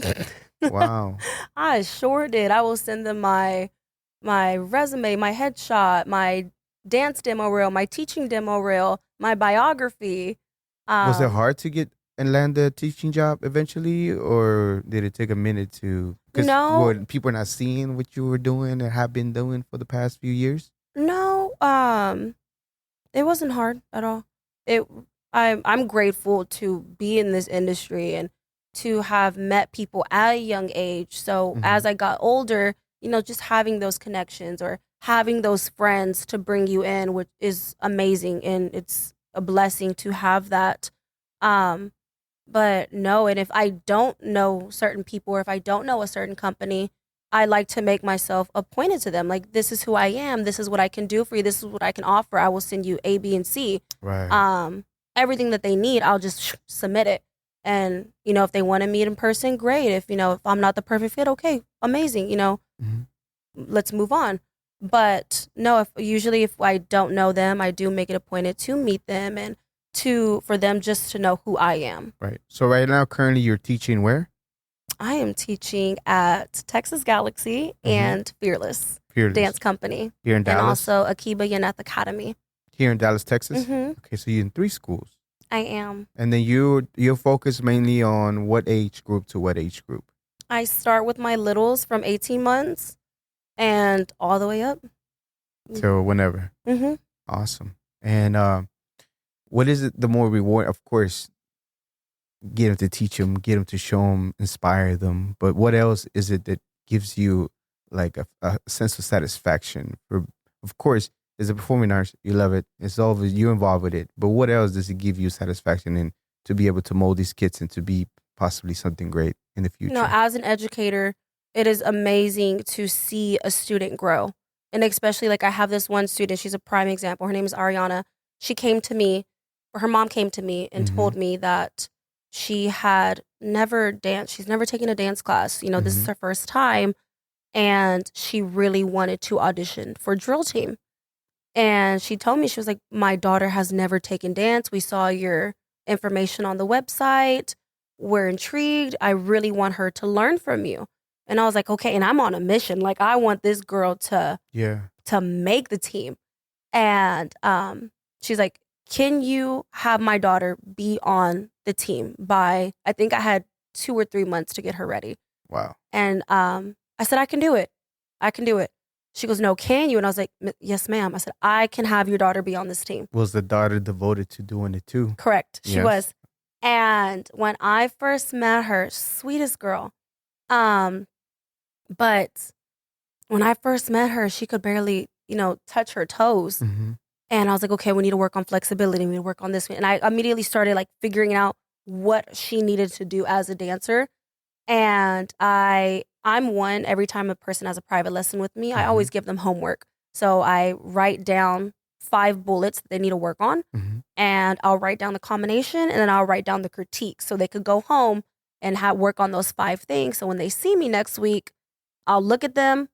Wow. I sure did. I will send them my resume, my headshot, my dance demo reel, my teaching demo reel, my biography. Was it hard to get and land a teaching job eventually, or did it take a minute to? Because people are not seeing what you were doing and have been doing for the past few years. No, it wasn't hard at all. I'm grateful to be in this industry and to have met people at a young age. So as I got older, just having those connections or having those friends to bring you in, which is amazing, and it's a blessing to have that. But no, and if I don't know certain people or if I don't know a certain company, I like to make myself appointed to them. Like, this is who I am. This is what I can do for you. This is what I can offer. I will send you A, B, and C. Right. Everything that they need, I'll just submit it. And, if they want to meet in person, great. If I'm not the perfect fit, okay, amazing. Let's move on. But no, if I don't know them, I do make it appointed to meet them and for them just to know who I am. Right. So right now, currently, you're teaching where? I am teaching at Texas Galaxy and Fearless Dance Company. Here in Dallas? And also Akiba Yaneth Academy. Here in Dallas, Texas? Okay, so you're in 3 schools. I am. And then you're focused mainly on what age group to what age group? I start with my littles from 18 months and all the way up. So whenever. Awesome. And what is it the more reward? Of course, get them to teach them, get them to show them, inspire them. But what else is it that gives you like a sense of satisfaction? Of course, as a performing arts, you love it. It's all you're involved with it. But what else does it give you satisfaction in to be able to mold these kids and to be possibly something great in the future? As an educator, it is amazing to see a student grow. And especially, like, I have this one student, she's a prime example. Her name is Ariana. She came to me, or her mom came to me and told me that she had never danced. She's never taken a dance class. This is her first time. And she really wanted to audition for drill team. And she told me, she was like, my daughter has never taken dance. We saw your information on the website. We're intrigued. I really want her to learn from you. And I was like, okay. And I'm on a mission. Like, I want this girl to make the team. And she's like, can you have my daughter be on the team by, I think I had 2 or 3 months to get her ready. Wow. And I said, I can do it. I can do it. She goes, no, can you? And I was like, yes, ma'am. I said, I can have your daughter be on this team. Was the daughter devoted to doing it too? Correct. She was. And when I first met her, sweetest girl. But when I first met her, she could barely, touch her toes. And I was like, okay, we need to work on flexibility. We need to work on this. And I immediately started like figuring out what she needed to do as a dancer. And I'm one, every time a person has a private lesson with me, I always give them homework. So I write down 5 bullets that they need to work on. And I'll write down the combination and then I'll write down the critique. So they could go home and work on those 5 things. So when they see me next week, I'll look at them,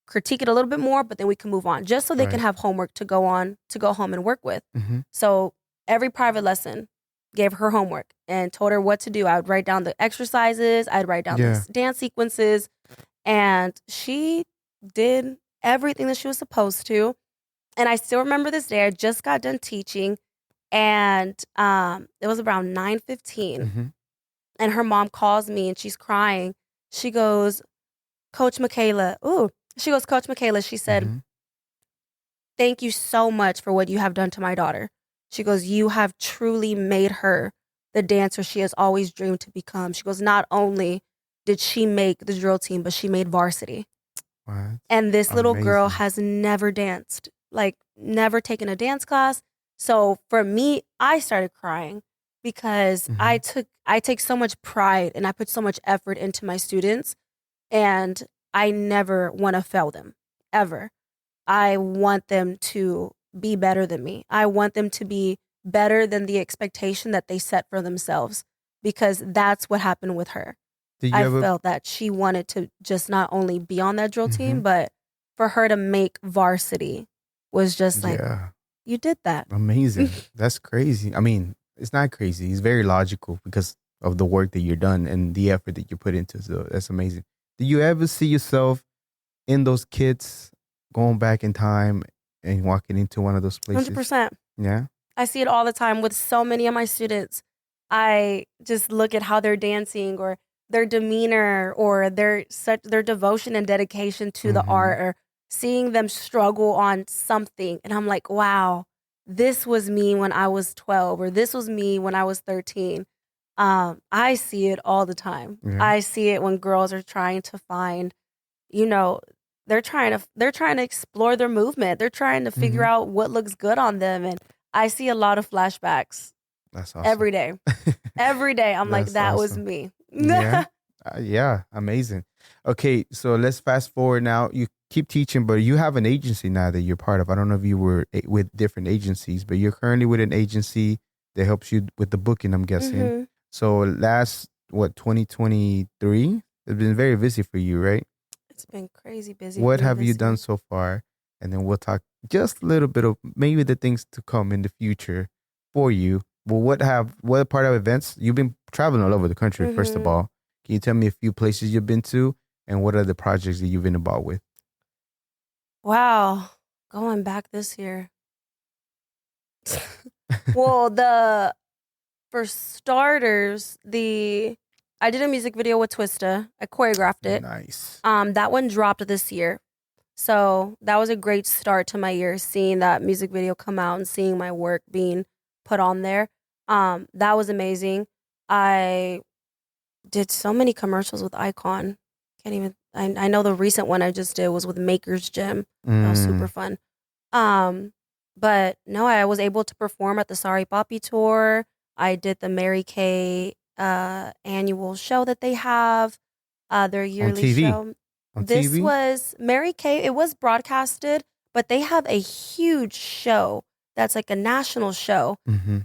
critique it a little bit more, but then we can move on just so they can have homework to go home and work with. So every private lesson gave her homework and told her what to do. I would write down the exercises. I'd write down the dance sequences. And she did everything that she was supposed to. And I still remember this day. I just got done teaching. And it was around 9:15. And her mom calls me and she's crying. She goes, Coach Makayla. Coach Makayla, she said, thank you so much for what you have done to my daughter. She goes, you have truly made her the dancer she has always dreamed to become. She goes, not only did she make the drill team, but she made varsity. What? And this little girl Amazing. has never danced, like never taken a dance class. So for me, I started crying because I take so much pride and I put so much effort into my students, and I never want to fail them, ever. I want them to be better than me. I want them to be better than the expectation that they set for themselves, because that's what happened with her. I felt that she wanted to just not only be on that drill team, but for her to make varsity was just like, you did that. Amazing. That's crazy. I mean, it's not crazy. It's very logical because of the work that you're done and the effort that you put into. So that's amazing. Do you ever see yourself in those kids going back in time and walking into one of those places? 100%. Yeah. I see it all the time with so many of my students. I just look at how they're dancing, or their demeanor, or their devotion and dedication to the art, or seeing them struggle on something. And I'm like, wow, this was me when I was 12, or this was me when I was 13. I see it all the time. Yeah. I see it when girls are trying to find, they're trying to explore their movement. They're trying to figure out what looks good on them. And I see a lot of flashbacks. That's awesome. Every day. Every day. I'm like, that was awesome. me. Yeah. Yeah. Amazing. Okay. So let's fast forward now. You keep teaching, but you have an agency now that you're part of. I don't know if you were with different agencies, but you're currently with an agency that helps you with the booking, I'm guessing. So last, 2023? It's been very busy for you, right? It's been crazy busy. What have you done so far? And then we'll talk just a little bit of maybe the things to come in the future for you. Well, what part of events? You've been traveling all over the country, first of all. Can you tell me a few places you've been to, and what are the projects that you've been involved with? Wow. Going back this year. Well, for starters, I did a music video with Twista. I choreographed it. Nice. That one dropped this year. So that was a great start to my year, seeing that music video come out and seeing my work being put on there. That was amazing. I did so many commercials with Icon. I know the recent one I just did was with Maker's Gym. That was super fun. But no, I was able to perform at the Sorry Poppy tour. I did the Mary Kay annual show that they have, their yearly show. This was Mary Kay. It was broadcasted, but they have a huge show that's like a national show.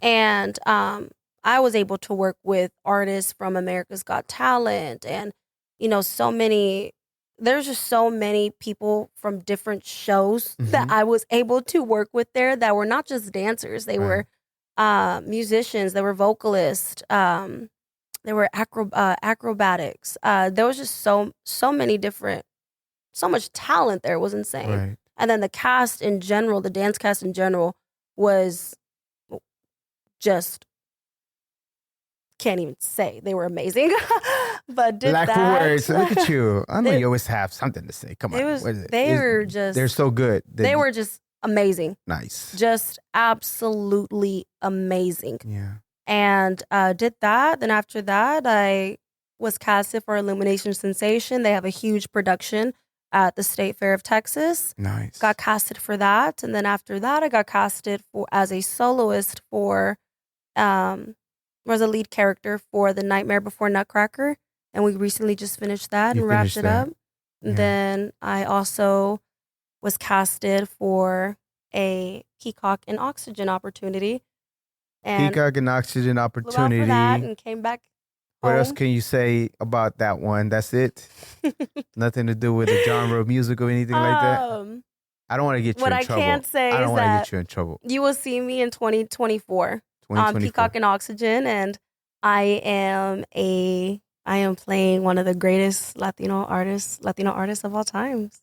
And I was able to work with artists from America's Got Talent, and there's just so many people from different shows that I was able to work with there that were not just dancers. They were musicians, they were vocalists, they were acrobatics. There was just so many different, so much talent there. It was insane. Right. And then the cast in general, the dance cast in general, was just, can't even say. They were amazing. But did lack that. for words. Look at you. I know you always have something to say. Come on. They're so good. They were just amazing. Nice. Just absolutely amazing. Yeah. And did that. Then after that, I was casted for Illumination Sensation. They have a huge production at the State Fair of Texas. Nice. Got casted for that. And then after that, I got casted as a soloist was a lead character for The Nightmare Before Nutcracker. And we recently just finished that and wrapped it up. Yeah. And then I also was casted for a Peacock and Oxygen opportunity. And Peacock and Oxygen opportunity. for that and came back home. What else can you say about that one? That's it? Nothing to do with the genre of music or anything like that? I don't want to get you in trouble. What I can't say I don't is want to that get you in trouble. you will see me in 2024 on Peacock and Oxygen, and I am playing one of the greatest Latino artists of all times.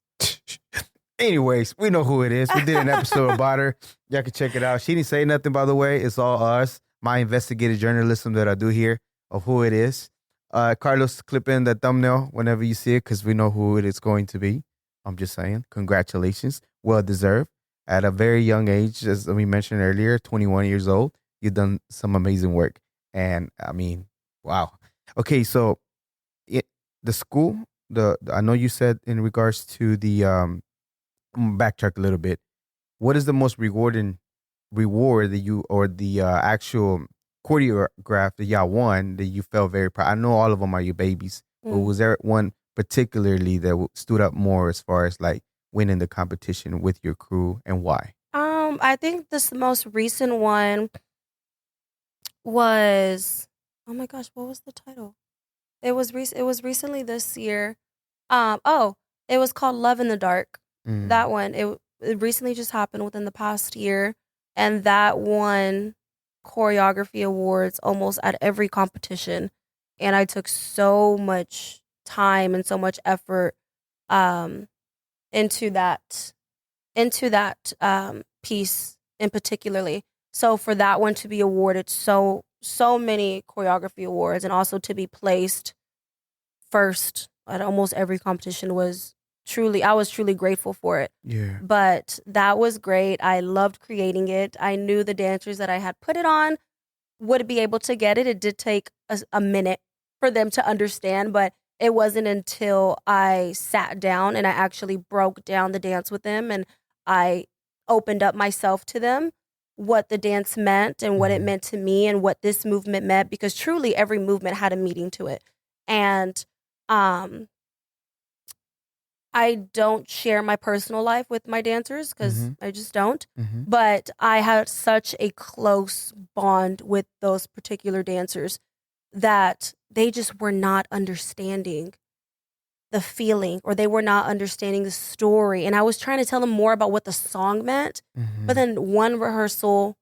Anyways, we know who it is. We did an episode about her. Y'all can check it out. She didn't say nothing, by the way. It's all us, my investigative journalism that I do here of who it is. Carlos, clip in the thumbnail whenever you see it because we know who it is going to be. I'm just saying, congratulations. Well deserved. At a very young age, as we mentioned earlier, 21 years old, you've done some amazing work. And I mean, wow. Okay, so it, the school, I know you said in regards to the I'm gonna backtrack a little bit. What is the most rewarding reward that you or the actual choreograph that y'all won that you felt very proud? I know all of them are your babies, but was there one particularly that stood up more as far as like winning the competition with your crew and why? I think this most recent one was, oh my gosh, what was the title? It was recently this year. Oh, it was called Love in the Dark. That one, it recently just happened within the past year, and that won choreography awards almost at every competition. And I took so much time and so much effort um into that piece in particularly. So for that one to be awarded so many choreography awards and also to be placed first at almost every competition was truly, I was truly grateful for it. Yeah. But that was great. I loved creating it. I knew the dancers that I had put it on would be able to get it. It did take a minute for them to understand, but it wasn't until I sat down and I actually broke down the dance with them and I opened up myself to them, what the dance meant and what it meant to me and what this movement meant, because truly every movement had a meaning to it. And um, I don't share my personal life with my dancers because I just don't. But I had such a close bond with those particular dancers that they just were not understanding the feeling or they were not understanding the story. And I was trying to tell them more about what the song meant. But then one rehearsal,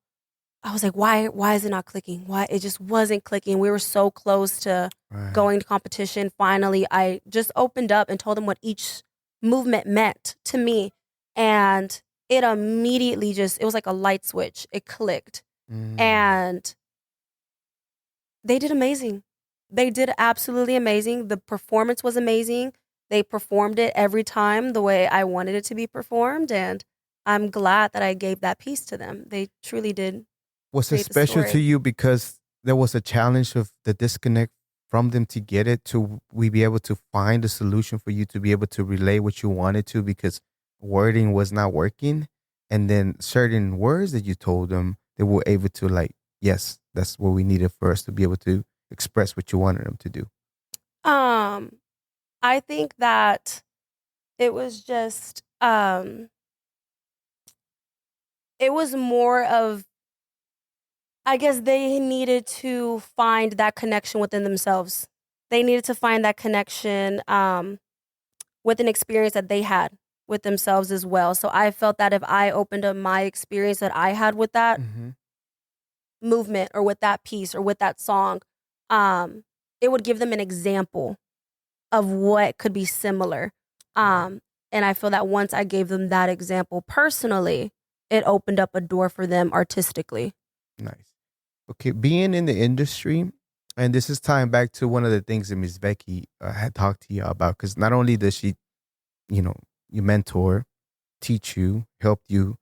I was like, why is it not clicking? Why it just wasn't clicking? We were so close to going to competition. Finally, I just opened up and told them what each movement meant to me. And it immediately it was like a light switch. It clicked. And they did amazing. They did absolutely amazing. The performance was amazing. They performed it every time the way I wanted it to be performed. And I'm glad that I gave that piece to them. They truly did. Was it create the special to story. you because there was a challenge of the disconnect from them to get it to we be able to find a solution for you to be able to relay what you wanted to because wording was not working and then certain words that you told them they were able to like yes that's what we needed for us to be able to express what you wanted them to do. Um, I think that it was just it was more of, I guess they needed to find that connection within themselves. They needed to find that connection with an experience that they had with themselves as well. So I felt that if I opened up my experience that I had with that movement or with that piece or with that song, it would give them an example of what could be similar. And I feel that once I gave them that example personally, it opened up a door for them artistically. Nice. Okay, being in the industry, and this is tying back to one of the things that Miss Becky had talked to you about, because not only does she, you know, you mentor, teach you, help you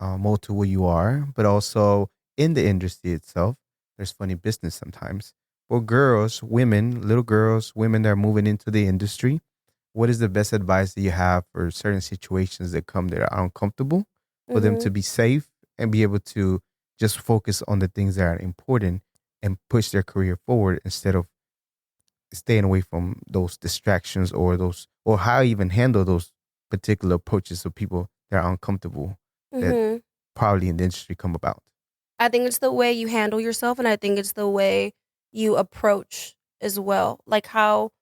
mold to who you are, but also in the industry itself, there's funny business sometimes. For girls, women, little girls, women that are moving into the industry, what is the best advice that you have for certain situations that come that are uncomfortable for them to be safe and be able to just focus on the things that are important and push their career forward instead of staying away from those distractions or those or how you even handle those particular approaches of people that are uncomfortable that probably in the industry come about? I think it's the way you handle yourself, and I think it's the way you approach as well. Like how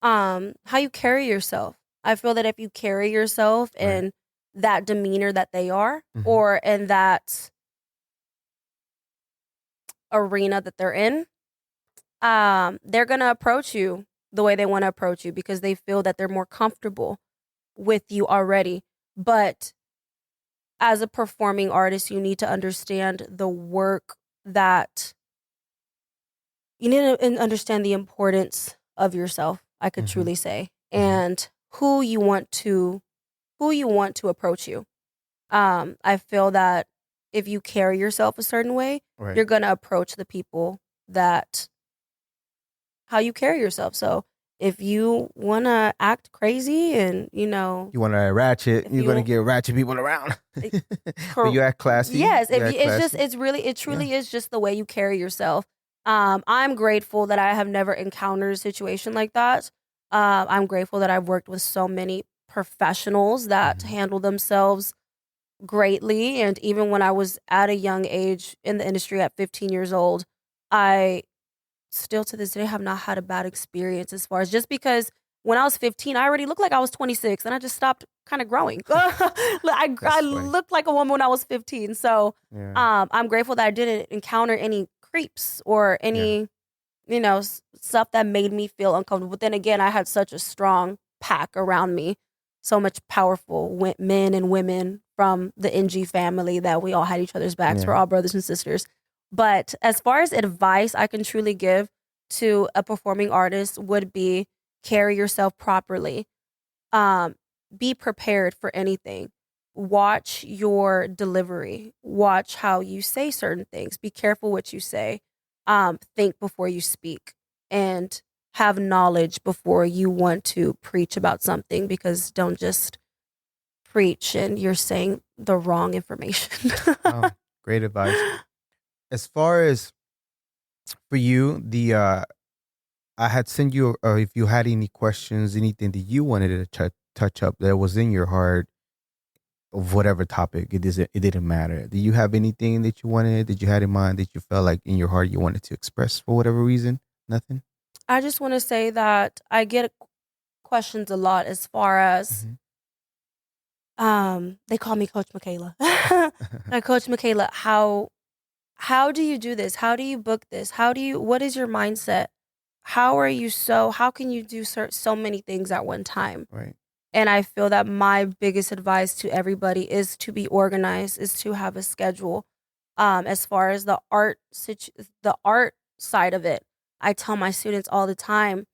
you carry yourself. I feel that if you carry yourself in that demeanor that they are, or in that arena that they're in, they're gonna approach you the way they want to approach you because they feel that they're more comfortable with you already. But as a performing artist, you need to understand the work that you need to understand the importance of yourself, I could truly say, and who you want to approach you. I feel that if you carry yourself a certain way, you're going to approach the people how you carry yourself. So if you want to act crazy and, you want to ratchet, you're going to get ratchet people around. But you act classy. Yes, it truly is just the way you carry yourself. I'm grateful that I have never encountered a situation like that. I'm grateful that I've worked with so many professionals that handle themselves greatly. And even when I was at a young age in the industry at 15 years old, I still to this day have not had a bad experience as far as just because when I was 15, I already looked like I was 26 and I just stopped kind of growing. I looked like a woman when I was 15. So I'm grateful that I didn't encounter any creeps or any, stuff that made me feel uncomfortable. But then again, I had such a strong pack around me, so much powerful men and women from the NG family that we all had each other's backs. We're all brothers and sisters. But as far as advice I can truly give to a performing artist would be carry yourself properly. Be prepared for anything. Watch your delivery. Watch how you say certain things. Be careful what you say. Think before you speak. And have knowledge before you want to preach about something, because don't just preach and you're saying the wrong information. Great advice. As far as for you, I had sent you if you had any questions, anything that you wanted to touch up that was in your heart of whatever topic it didn't matter. Do you have anything that you wanted, that you had in mind, that you felt like in your heart you wanted to express for whatever reason? Nothing? I just want to say that I get questions a lot as far as they call me Coach Makayla. Coach Makayla, how do you do this? How do you book this? What is your mindset? How can you do so many things at one time? Right. And I feel that my biggest advice to everybody is to be organized, is to have a schedule. As far as the art side of it, I tell my students all the time,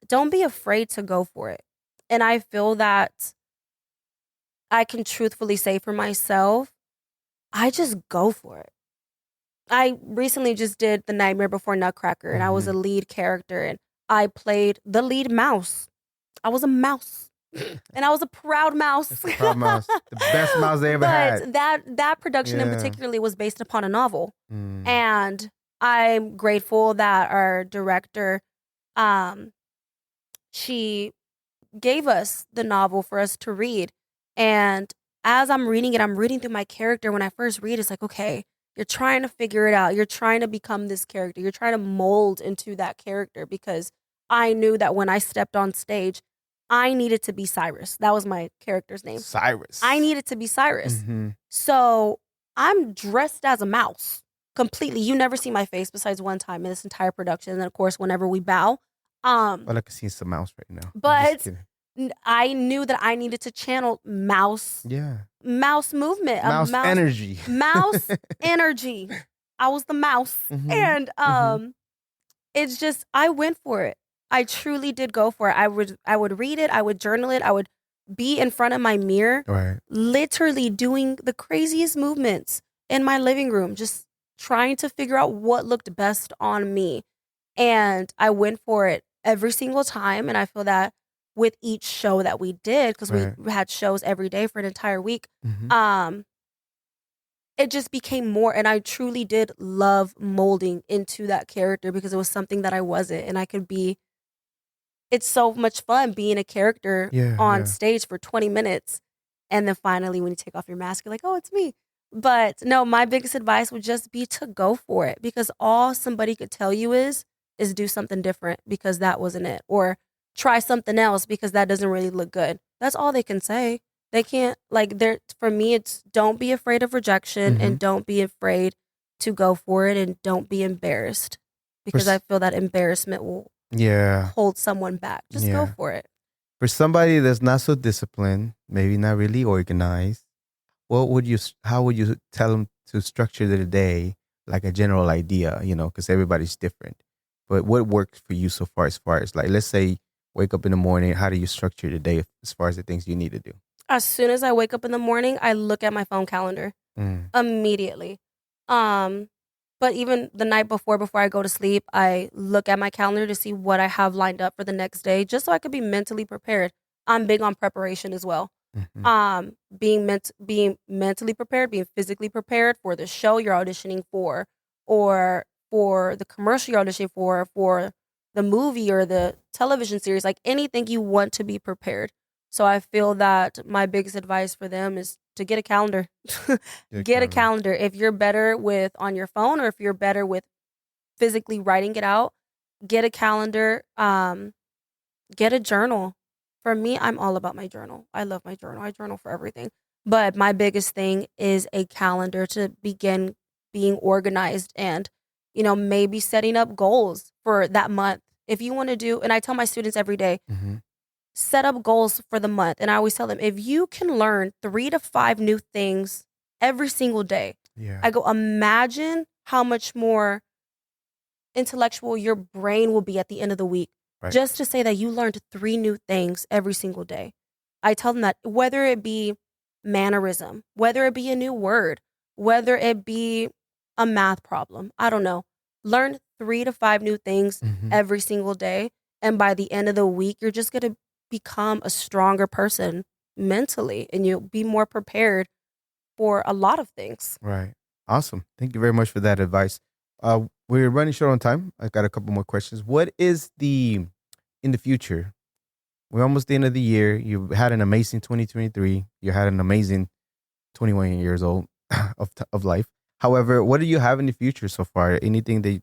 don't be afraid to go for it. And I feel that I can truthfully say for myself, I just go for it. I recently just did The Nightmare Before Nutcracker, and I was a lead character, and I played the lead mouse. I was a mouse, and I was a proud mouse. The best mouse they ever had. That production in particularly was based upon a novel, and I'm grateful that our director, she gave us the novel for us to read, and as I'm reading it, I'm reading through my character. When I first read, it's like, okay, you're trying to figure it out. You're trying to become this character. You're trying to mold into that character, because I knew that when I stepped on stage, I needed to be Cyrus. That was my character's name. Cyrus. I needed to be Cyrus. So I'm dressed as a mouse completely. You never see my face besides one time in this entire production. And then, of course, whenever we bow. Well, I can see some mouse right now. But I knew that I needed to channel mouse movement. Mouse energy. Mouse energy. I was the mouse. And it's just, I went for it. I truly did go for it. I would read it. I would journal it. I would be in front of my mirror, literally doing the craziest movements in my living room, just trying to figure out what looked best on me. And I went for it every single time. And I feel that with each show that we did, because we had shows every day for an entire week, it just became more. And I truly did love molding into that character, because it was something that I wasn't. And I could be, it's so much fun being a character on stage for 20 minutes. And then finally, when you take off your mask, you're like, oh, it's me. But no, my biggest advice would just be to go for it, because all somebody could tell you is do something different, because that wasn't it. Or try something else, because that doesn't really look good. That's all they can say. They can't, for me, it's don't be afraid of rejection and don't be afraid to go for it, and don't be embarrassed, because I feel that embarrassment will hold someone back. Just go for it. For somebody that's not so disciplined, maybe not really organized, how would you tell them to structure their day, like a general idea, because everybody's different? but what works for you so far as like, let's say, wake up in the morning, how do you structure the day as far as the things you need to do? As soon as I wake up in the morning, I look at my phone calendar immediately. Um, but even the night before I go to sleep, I look at my calendar to see what I have lined up for the next day, just so I could be mentally prepared. I'm big on preparation as well. Being mentally prepared, being physically prepared for the show you're auditioning for, or for the commercial you're auditioning for the movie or the television series, like anything you want to be prepared. So I feel that my biggest advice for them is to get a calendar. Get a calendar. If you're better with on your phone, or if you're better with physically writing it out, get a calendar. Get a journal. For me, I'm all about my journal. I love my journal. I journal for everything. But my biggest thing is a calendar to begin being organized and, maybe setting up goals for that month. If you want to do, and I tell my students every day, set up goals for the month. And I always tell them, if you can learn 3 to 5 new things every single day, I go, imagine how much more intellectual your brain will be at the end of the week. Right. Just to say that you learned 3 new things every single day. I tell them that whether it be mannerism, whether it be a new word, whether it be a math problem, I don't know. Learn 3 to 5 new things every single day. And by the end of the week, you're just going to become a stronger person mentally, and you'll be more prepared for a lot of things. Right. Awesome. Thank you very much for that advice. We're running short on time. I got a couple more questions. What is in the future? We're almost the end of the year. You had an amazing 2023. You had an amazing 21 years old of life. However, what do you have in the future so far? Anything that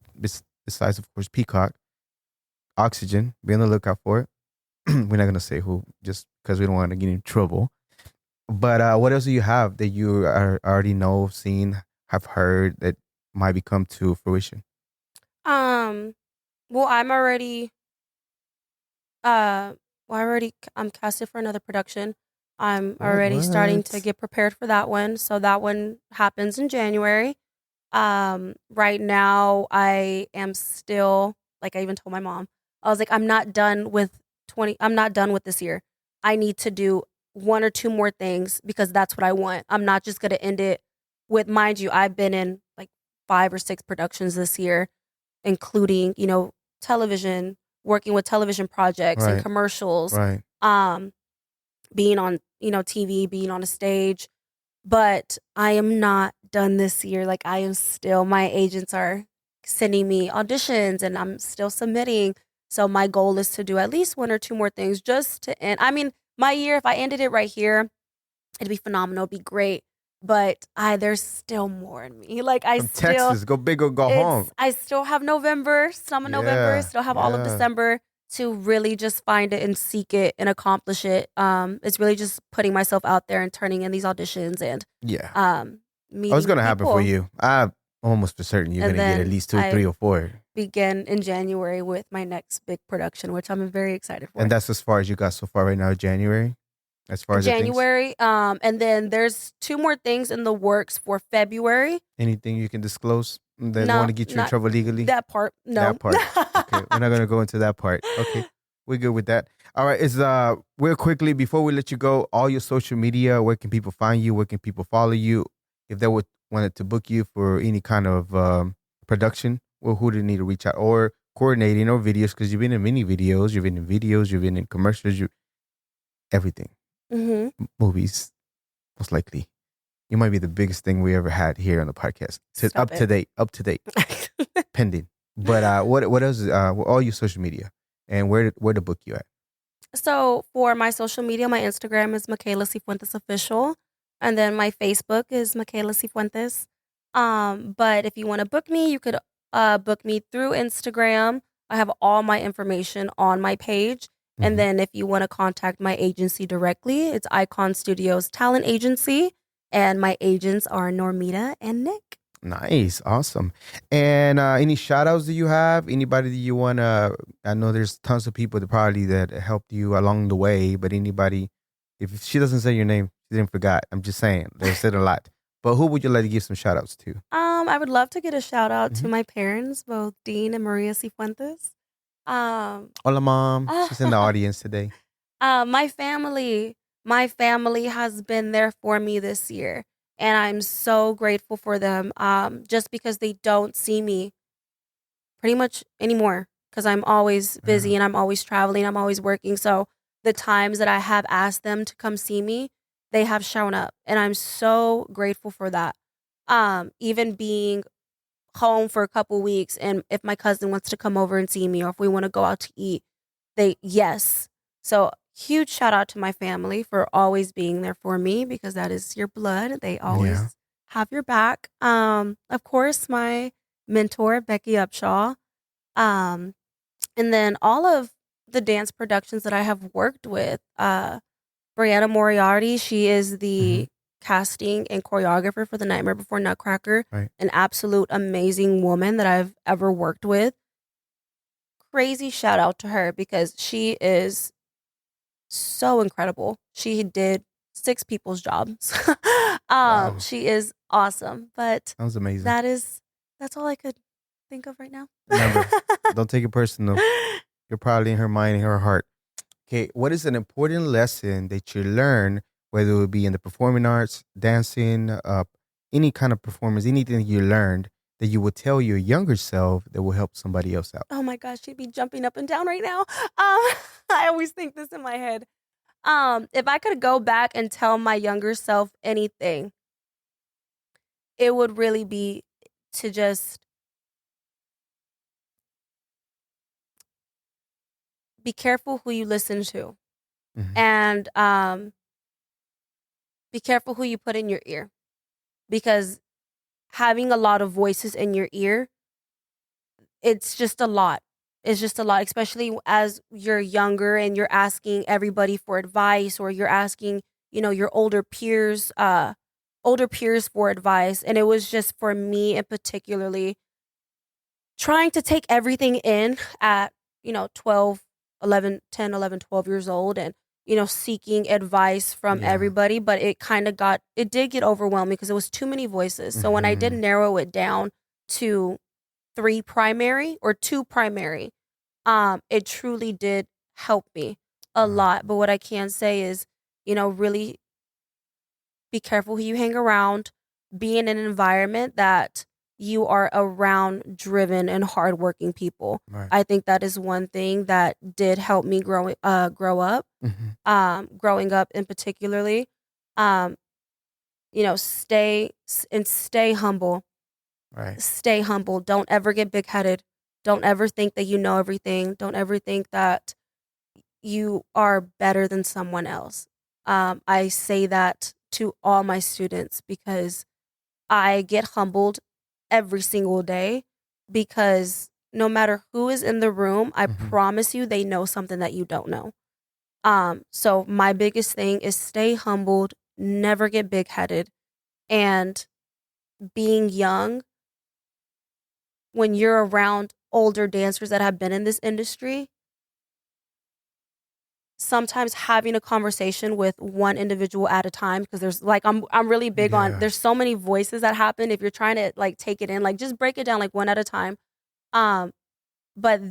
besides, of course, Peacock, Oxygen? Be on the lookout for it. We're not gonna say who, just because we don't want to get in trouble. But what else do you have that you already know, seen, have heard that might come to fruition? Well, I'm already I'm casted for another production. I'm already starting to get prepared for that one. So that one happens in January. Right now I am still, like, I even told my mom, I was like, I'm not done with this year. I need to do 1 or 2 more things because that's what I want. I'm not just going to end it with, mind you, I've been in like 5 or 6 productions this year, including, television, working with television projects and commercials, being on, TV, being on a stage. But I am not done this year. Like, I am still, my agents are sending me auditions and I'm still submitting. So my goal is to do at least 1 or 2 more things just to end. I mean, my year, if I ended it right here, it'd be phenomenal. It'd be great. But there's still more in me. Like, Texas, go big or go home. I still have November, some of November, still have all of December to really just find it and seek it and accomplish it. It's really just putting myself out there and turning in these auditions and meeting it's gonna happen people. for you. I'm almost for certain you're gonna get at least 2, 3, or 4. Begin in January with my next big production, which I'm very excited for. And that's as far as you got so far right now, January? As far as January, and then there's 2 more things in the works for February. Anything you can disclose that want to get you in trouble legally? That part, no. That part. Okay, we're not gonna go into that part. Okay, we're good with that. All right, real quickly before we let you go, all your social media. Where can people find you? Where can people follow you? If they wanted to book you for any kind of production, well, who do they need to reach out, or coordinating, or videos? Because you've been in many videos, you've been in commercials, everything. Movies, most likely. You might be the biggest thing we ever had here on the podcast. Up to date, pending. But what else? All your social media, and where to book you at? So for my social media, my Instagram is Makayla Sifuentes Official, and then my Facebook is Makayla Sifuentes. But if you want to book me, you could book me through Instagram. I have all my information on my page. And then if you want to contact my agency directly, it's Icon Studios Talent Agency. And my agents are Normita and Nick. Nice. Awesome. And any shout outs that you have? Anybody that you want to, I know there's tons of people that helped you along the way, but anybody, if she doesn't say your name, she didn't forget. I'm just saying, they said a lot. But who would you like to give some shout outs to? I would love to get a shout out to my parents, both Dean and Maria Sifuentes. Hola, Mom. She's in the audience today. My family has been there for me this year, and I'm so grateful for them. Just because they don't see me pretty much anymore, because I'm always busy and I'm always traveling, I'm always working. So the times that I have asked them to come see me, they have shown up, and I'm so grateful for that. Even being home for a couple weeks, and if my cousin wants to come over and see me, or if we want to go out to eat, yes. So huge shout out to my family for always being there for me, because that is your blood. They always have your back. Of course, my mentor, Becky Upshaw. And then all of the dance productions that I have worked with. Brianna Moriarty, she is the casting and choreographer for The Nightmare Before Nutcracker. Right. An absolute amazing woman that I've ever worked with. Crazy shout out to her, because she is so incredible. She did 6 people's jobs. Wow. She is awesome. But that was amazing. That's all I could think of right now. Remember, don't take it personal. You're probably in her mind and her heart. Okay, what is an important lesson that you learn, whether it would be in the performing arts, dancing, any kind of performance, anything you learned that you would tell your younger self that will help somebody else out? Oh my gosh, she'd be jumping up and down right now. I always think this in my head. If I could go back and tell my younger self anything, it would really be to just be careful who you listen to, and be careful who you put in your ear, because having a lot of voices in your ear, it's just a lot. It's just a lot, especially as you're younger and you're asking everybody for advice, or you're asking, your older peers for advice. And it was just, for me in particularly, trying to take everything in at, 12, 11, 10, 11, 12 years old, and, seeking advice from everybody. But it did get overwhelming, because it was too many voices. So when I did narrow it down to 3 primary or 2 primary, it truly did help me a lot. But what I can say is, really be careful who you hang around. Be in an environment that you are around driven and hardworking people. Right. I think that is one thing that did help me grow up. Growing up in particularly, stay humble. Right. Stay humble. Don't ever get big-headed. Don't ever think that you know everything. Don't ever think that you are better than someone else. I say that to all my students, because I get humbled every single day, because no matter who is in the room, I promise you they know something that you don't know. So my biggest thing is stay humbled, never get big-headed, and being young, when you're around older dancers that have been in this industry, sometimes having a conversation with one individual at a time, because there's I'm really big on, there's so many voices that happen. If you're trying to take it in, just break it down one at a time. But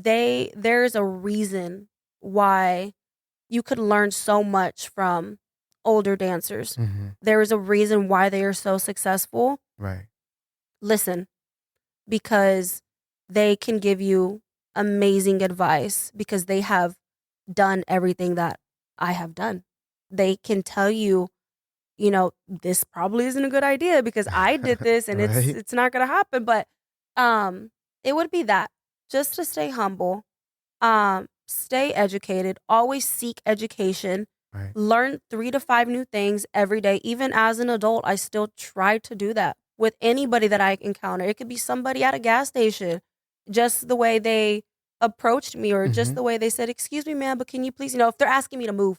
there's a reason why you could learn so much from older dancers. There is a reason why they are so successful. Right. Listen, because they can give you amazing advice, because they have done everything that I have done. They can tell you, this probably isn't a good idea because I did this and Right. it's not going to happen. But it would be that, just to stay humble, stay educated, always seek education, Right. learn 3 to 5 new things every day. Even as an adult, I still try to do that with anybody that I encounter. It could be somebody at a gas station, just the way they approached me, or just the way they said, "Excuse me, ma'am, but can you please," if they're asking me to move,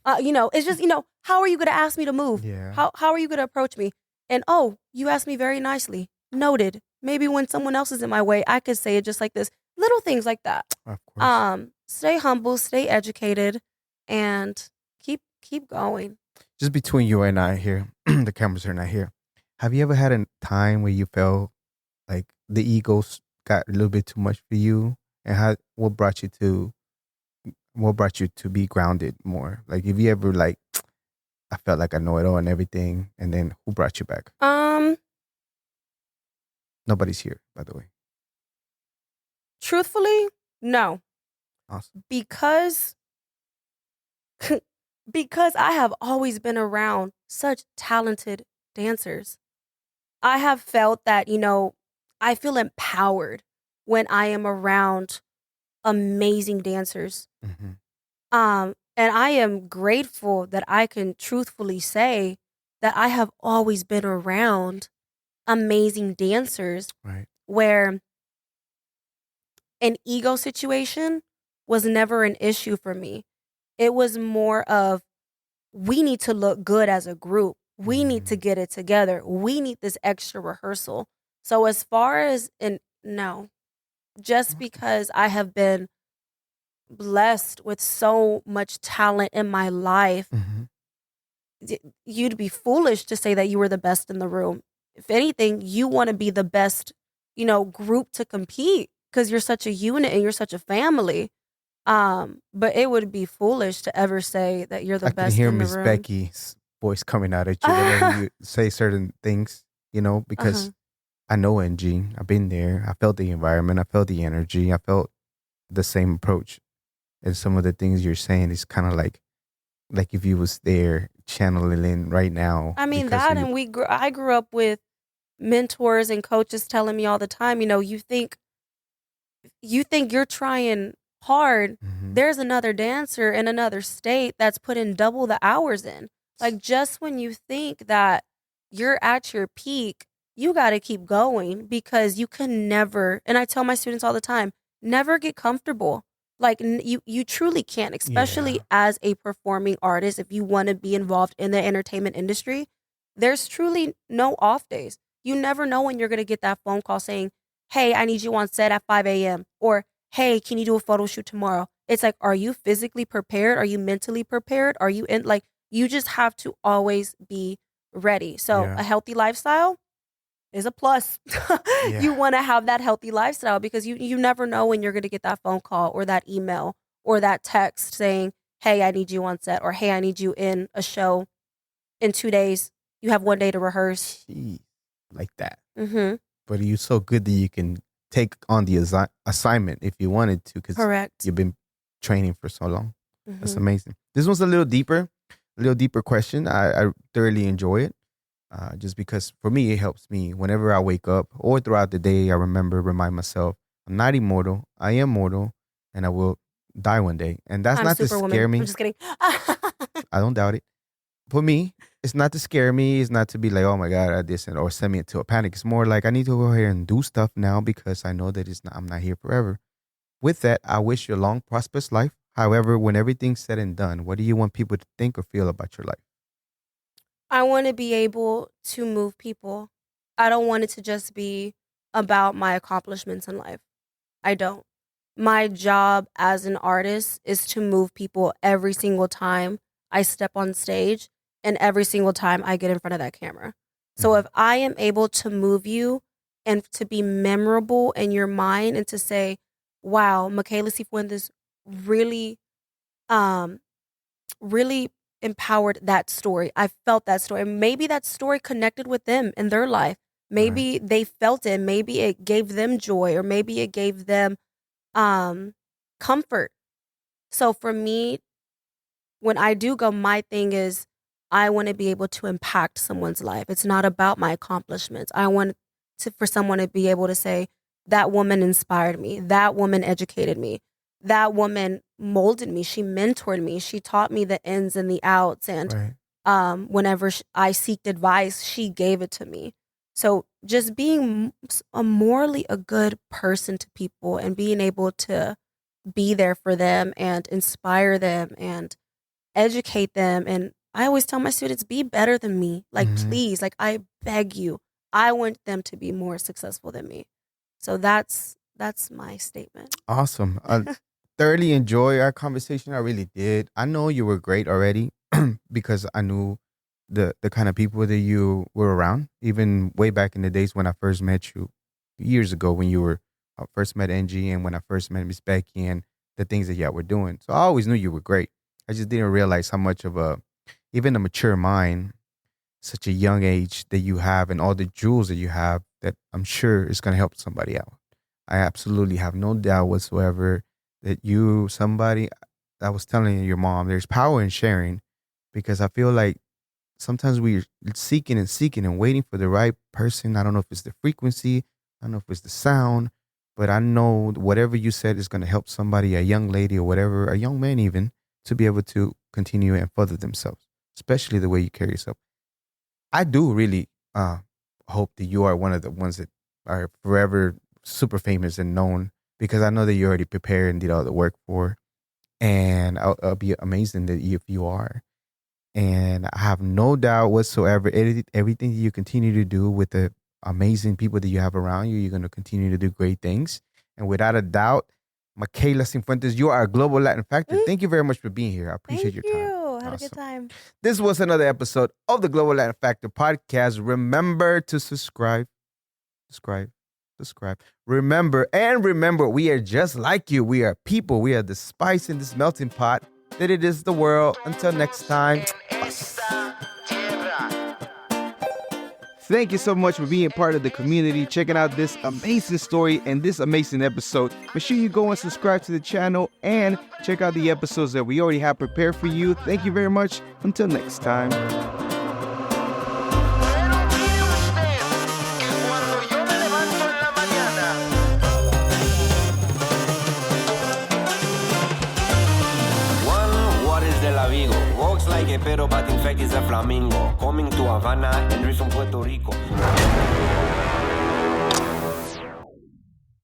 it's just, how are you going to ask me to move? Yeah. How are you going to approach me? And, "Oh, you asked me very nicely. Noted." Maybe when someone else is in my way, I could say it just like this. Little things like that. Of course. Stay humble, stay educated, and keep going. Just between you and I here, the cameras are not here. Have you ever had a time where you felt like the egos got a little bit too much for you? And what brought you to be grounded more? Like, if you ever like, I felt like I know it all and everything, and then who brought you back? Nobody's here, by the way. Truthfully, no. Awesome. Because I have always been around such talented dancers. I have felt that, I feel empowered when I am around amazing dancers. Mm-hmm. And I am grateful that I can truthfully say that I have always been around amazing dancers, Right. where an ego situation was never an issue for me. It was more of, we need to look good as a group. We need to get it together. We need this extra rehearsal. So as far as, no, just because I have been blessed with so much talent in my life, you'd be foolish to say that you were the best in the room. If anything, you want to be the best, group to compete, because you're such a unit and you're such a family. But it would be foolish to ever say that you're the I best can hear in the Miss room. Becky's voice coming out at you whenever you say certain things, because I know NG. I've been there. I felt the environment. I felt the energy. I felt the same approach. And some of the things you're saying is kind of like if you was there channeling in right now. I mean, because that, you- and I grew up with mentors and coaches telling me all the time, you think you're trying hard. There's another dancer in another state that's putting double the hours in. Like, just when you think that you're at your peak, you got to keep going, because you can never, and I tell my students all the time, never get comfortable. Like, you truly can't, especially as a performing artist. If you want to be involved in the entertainment industry, there's truly no off days. You never know when you're going to get that phone call saying, hey, I need you on set at 5 a.m. Or, hey, can you do a photo shoot tomorrow? It's like, are you physically prepared? Are you mentally prepared? Are you in, like, you just have to always be ready. So a healthy lifestyle is a plus. You want to have that healthy lifestyle, because you never know when you're going to get that phone call or that email or that text saying, hey, I need you on set, or hey, I need you in a show in 2 days. You have 1 day to rehearse. Jeez, like that. Mm-hmm. But you're so good that you can take on the assignment if you wanted to, because Correct. you've been training for so long. That's amazing. This one's a little deeper question. I thoroughly enjoy it, just because for me, it helps me whenever I wake up or throughout the day. I remind myself, I'm not immortal. I am mortal, and I will die one day. And that's I'm not to Superwoman. scare me. I'm just kidding. I don't doubt it. For me, it's not to scare me. It's not to be like, oh my God, I this, or send me into a panic. It's more like, I need to go ahead and do stuff now, because I know that I'm not here forever. With that, I wish you a long, prosperous life. However, when everything's said and done, what do you want people to think or feel about your life? I want to be able to move people. I don't want it to just be about my accomplishments in life. I don't. My job as an artist is to move people every single time I step on stage and every single time I get in front of that camera. So if I am able to move you and to be memorable in your mind, and to say, wow, Makayla Sifuentes really, really empowered that story. I felt that story. And maybe that story connected with them in their life. Maybe they felt it. Maybe it gave them joy, or maybe it gave them comfort. So for me, when I do go, my thing is, I want to be able to impact someone's life. It's not about my accomplishments. I want for someone to be able to say, that woman inspired me. That woman educated me. That woman molded me. She mentored me. She taught me the ins and the outs. And whenever I seeked advice, she gave it to me. So just being morally a good person to people, and being able to be there for them and inspire them and educate them. And I always tell my students, be better than me. Like, please, like, I beg you. I want them to be more successful than me. So that's my statement. Awesome. I thoroughly enjoy our conversation. I really did. I know you were great already because I knew the kind of people that you were around, even way back in the days when I first met you years ago when you were first met Angie and when I first met Miss Becky and the things that y'all were doing. So I always knew you were great. I just didn't realize how much of even a mature mind, such a young age that you have and all the jewels that you have that I'm sure is going to help somebody out. I absolutely have no doubt whatsoever that I was telling your mom, there's power in sharing because I feel like sometimes we're seeking and waiting for the right person. I don't know if it's the frequency. I don't know if it's the sound, but I know whatever you said is going to help somebody, a young lady or whatever, a young man even, to be able to continue and further themselves, especially the way you carry yourself. I do really hope that you are one of the ones that are forever super famous and known because I know that you already prepared and did all the work for. And I'll be amazing that if you are. And I have no doubt whatsoever, everything that you continue to do with the amazing people that you have around you, you're going to continue to do great things. And without a doubt, Makayla Sifuentes, you are a global Latin factor. Thank you very much for being here. I appreciate your time. Thank you. Had Awesome. a good time. This was another episode of the Global Latin Factor podcast. Remember to subscribe. Remember, we are just like you. We are people. We are the spice in this melting pot that it is the world. Until next time. Thank you so much for being part of the community, checking out this amazing story and this amazing episode. Make sure you go and subscribe to the channel and check out the episodes that we already have prepared for you. Thank you very much. Until next time. Pero but in fact is a flamingo coming to Havana and from Puerto Rico.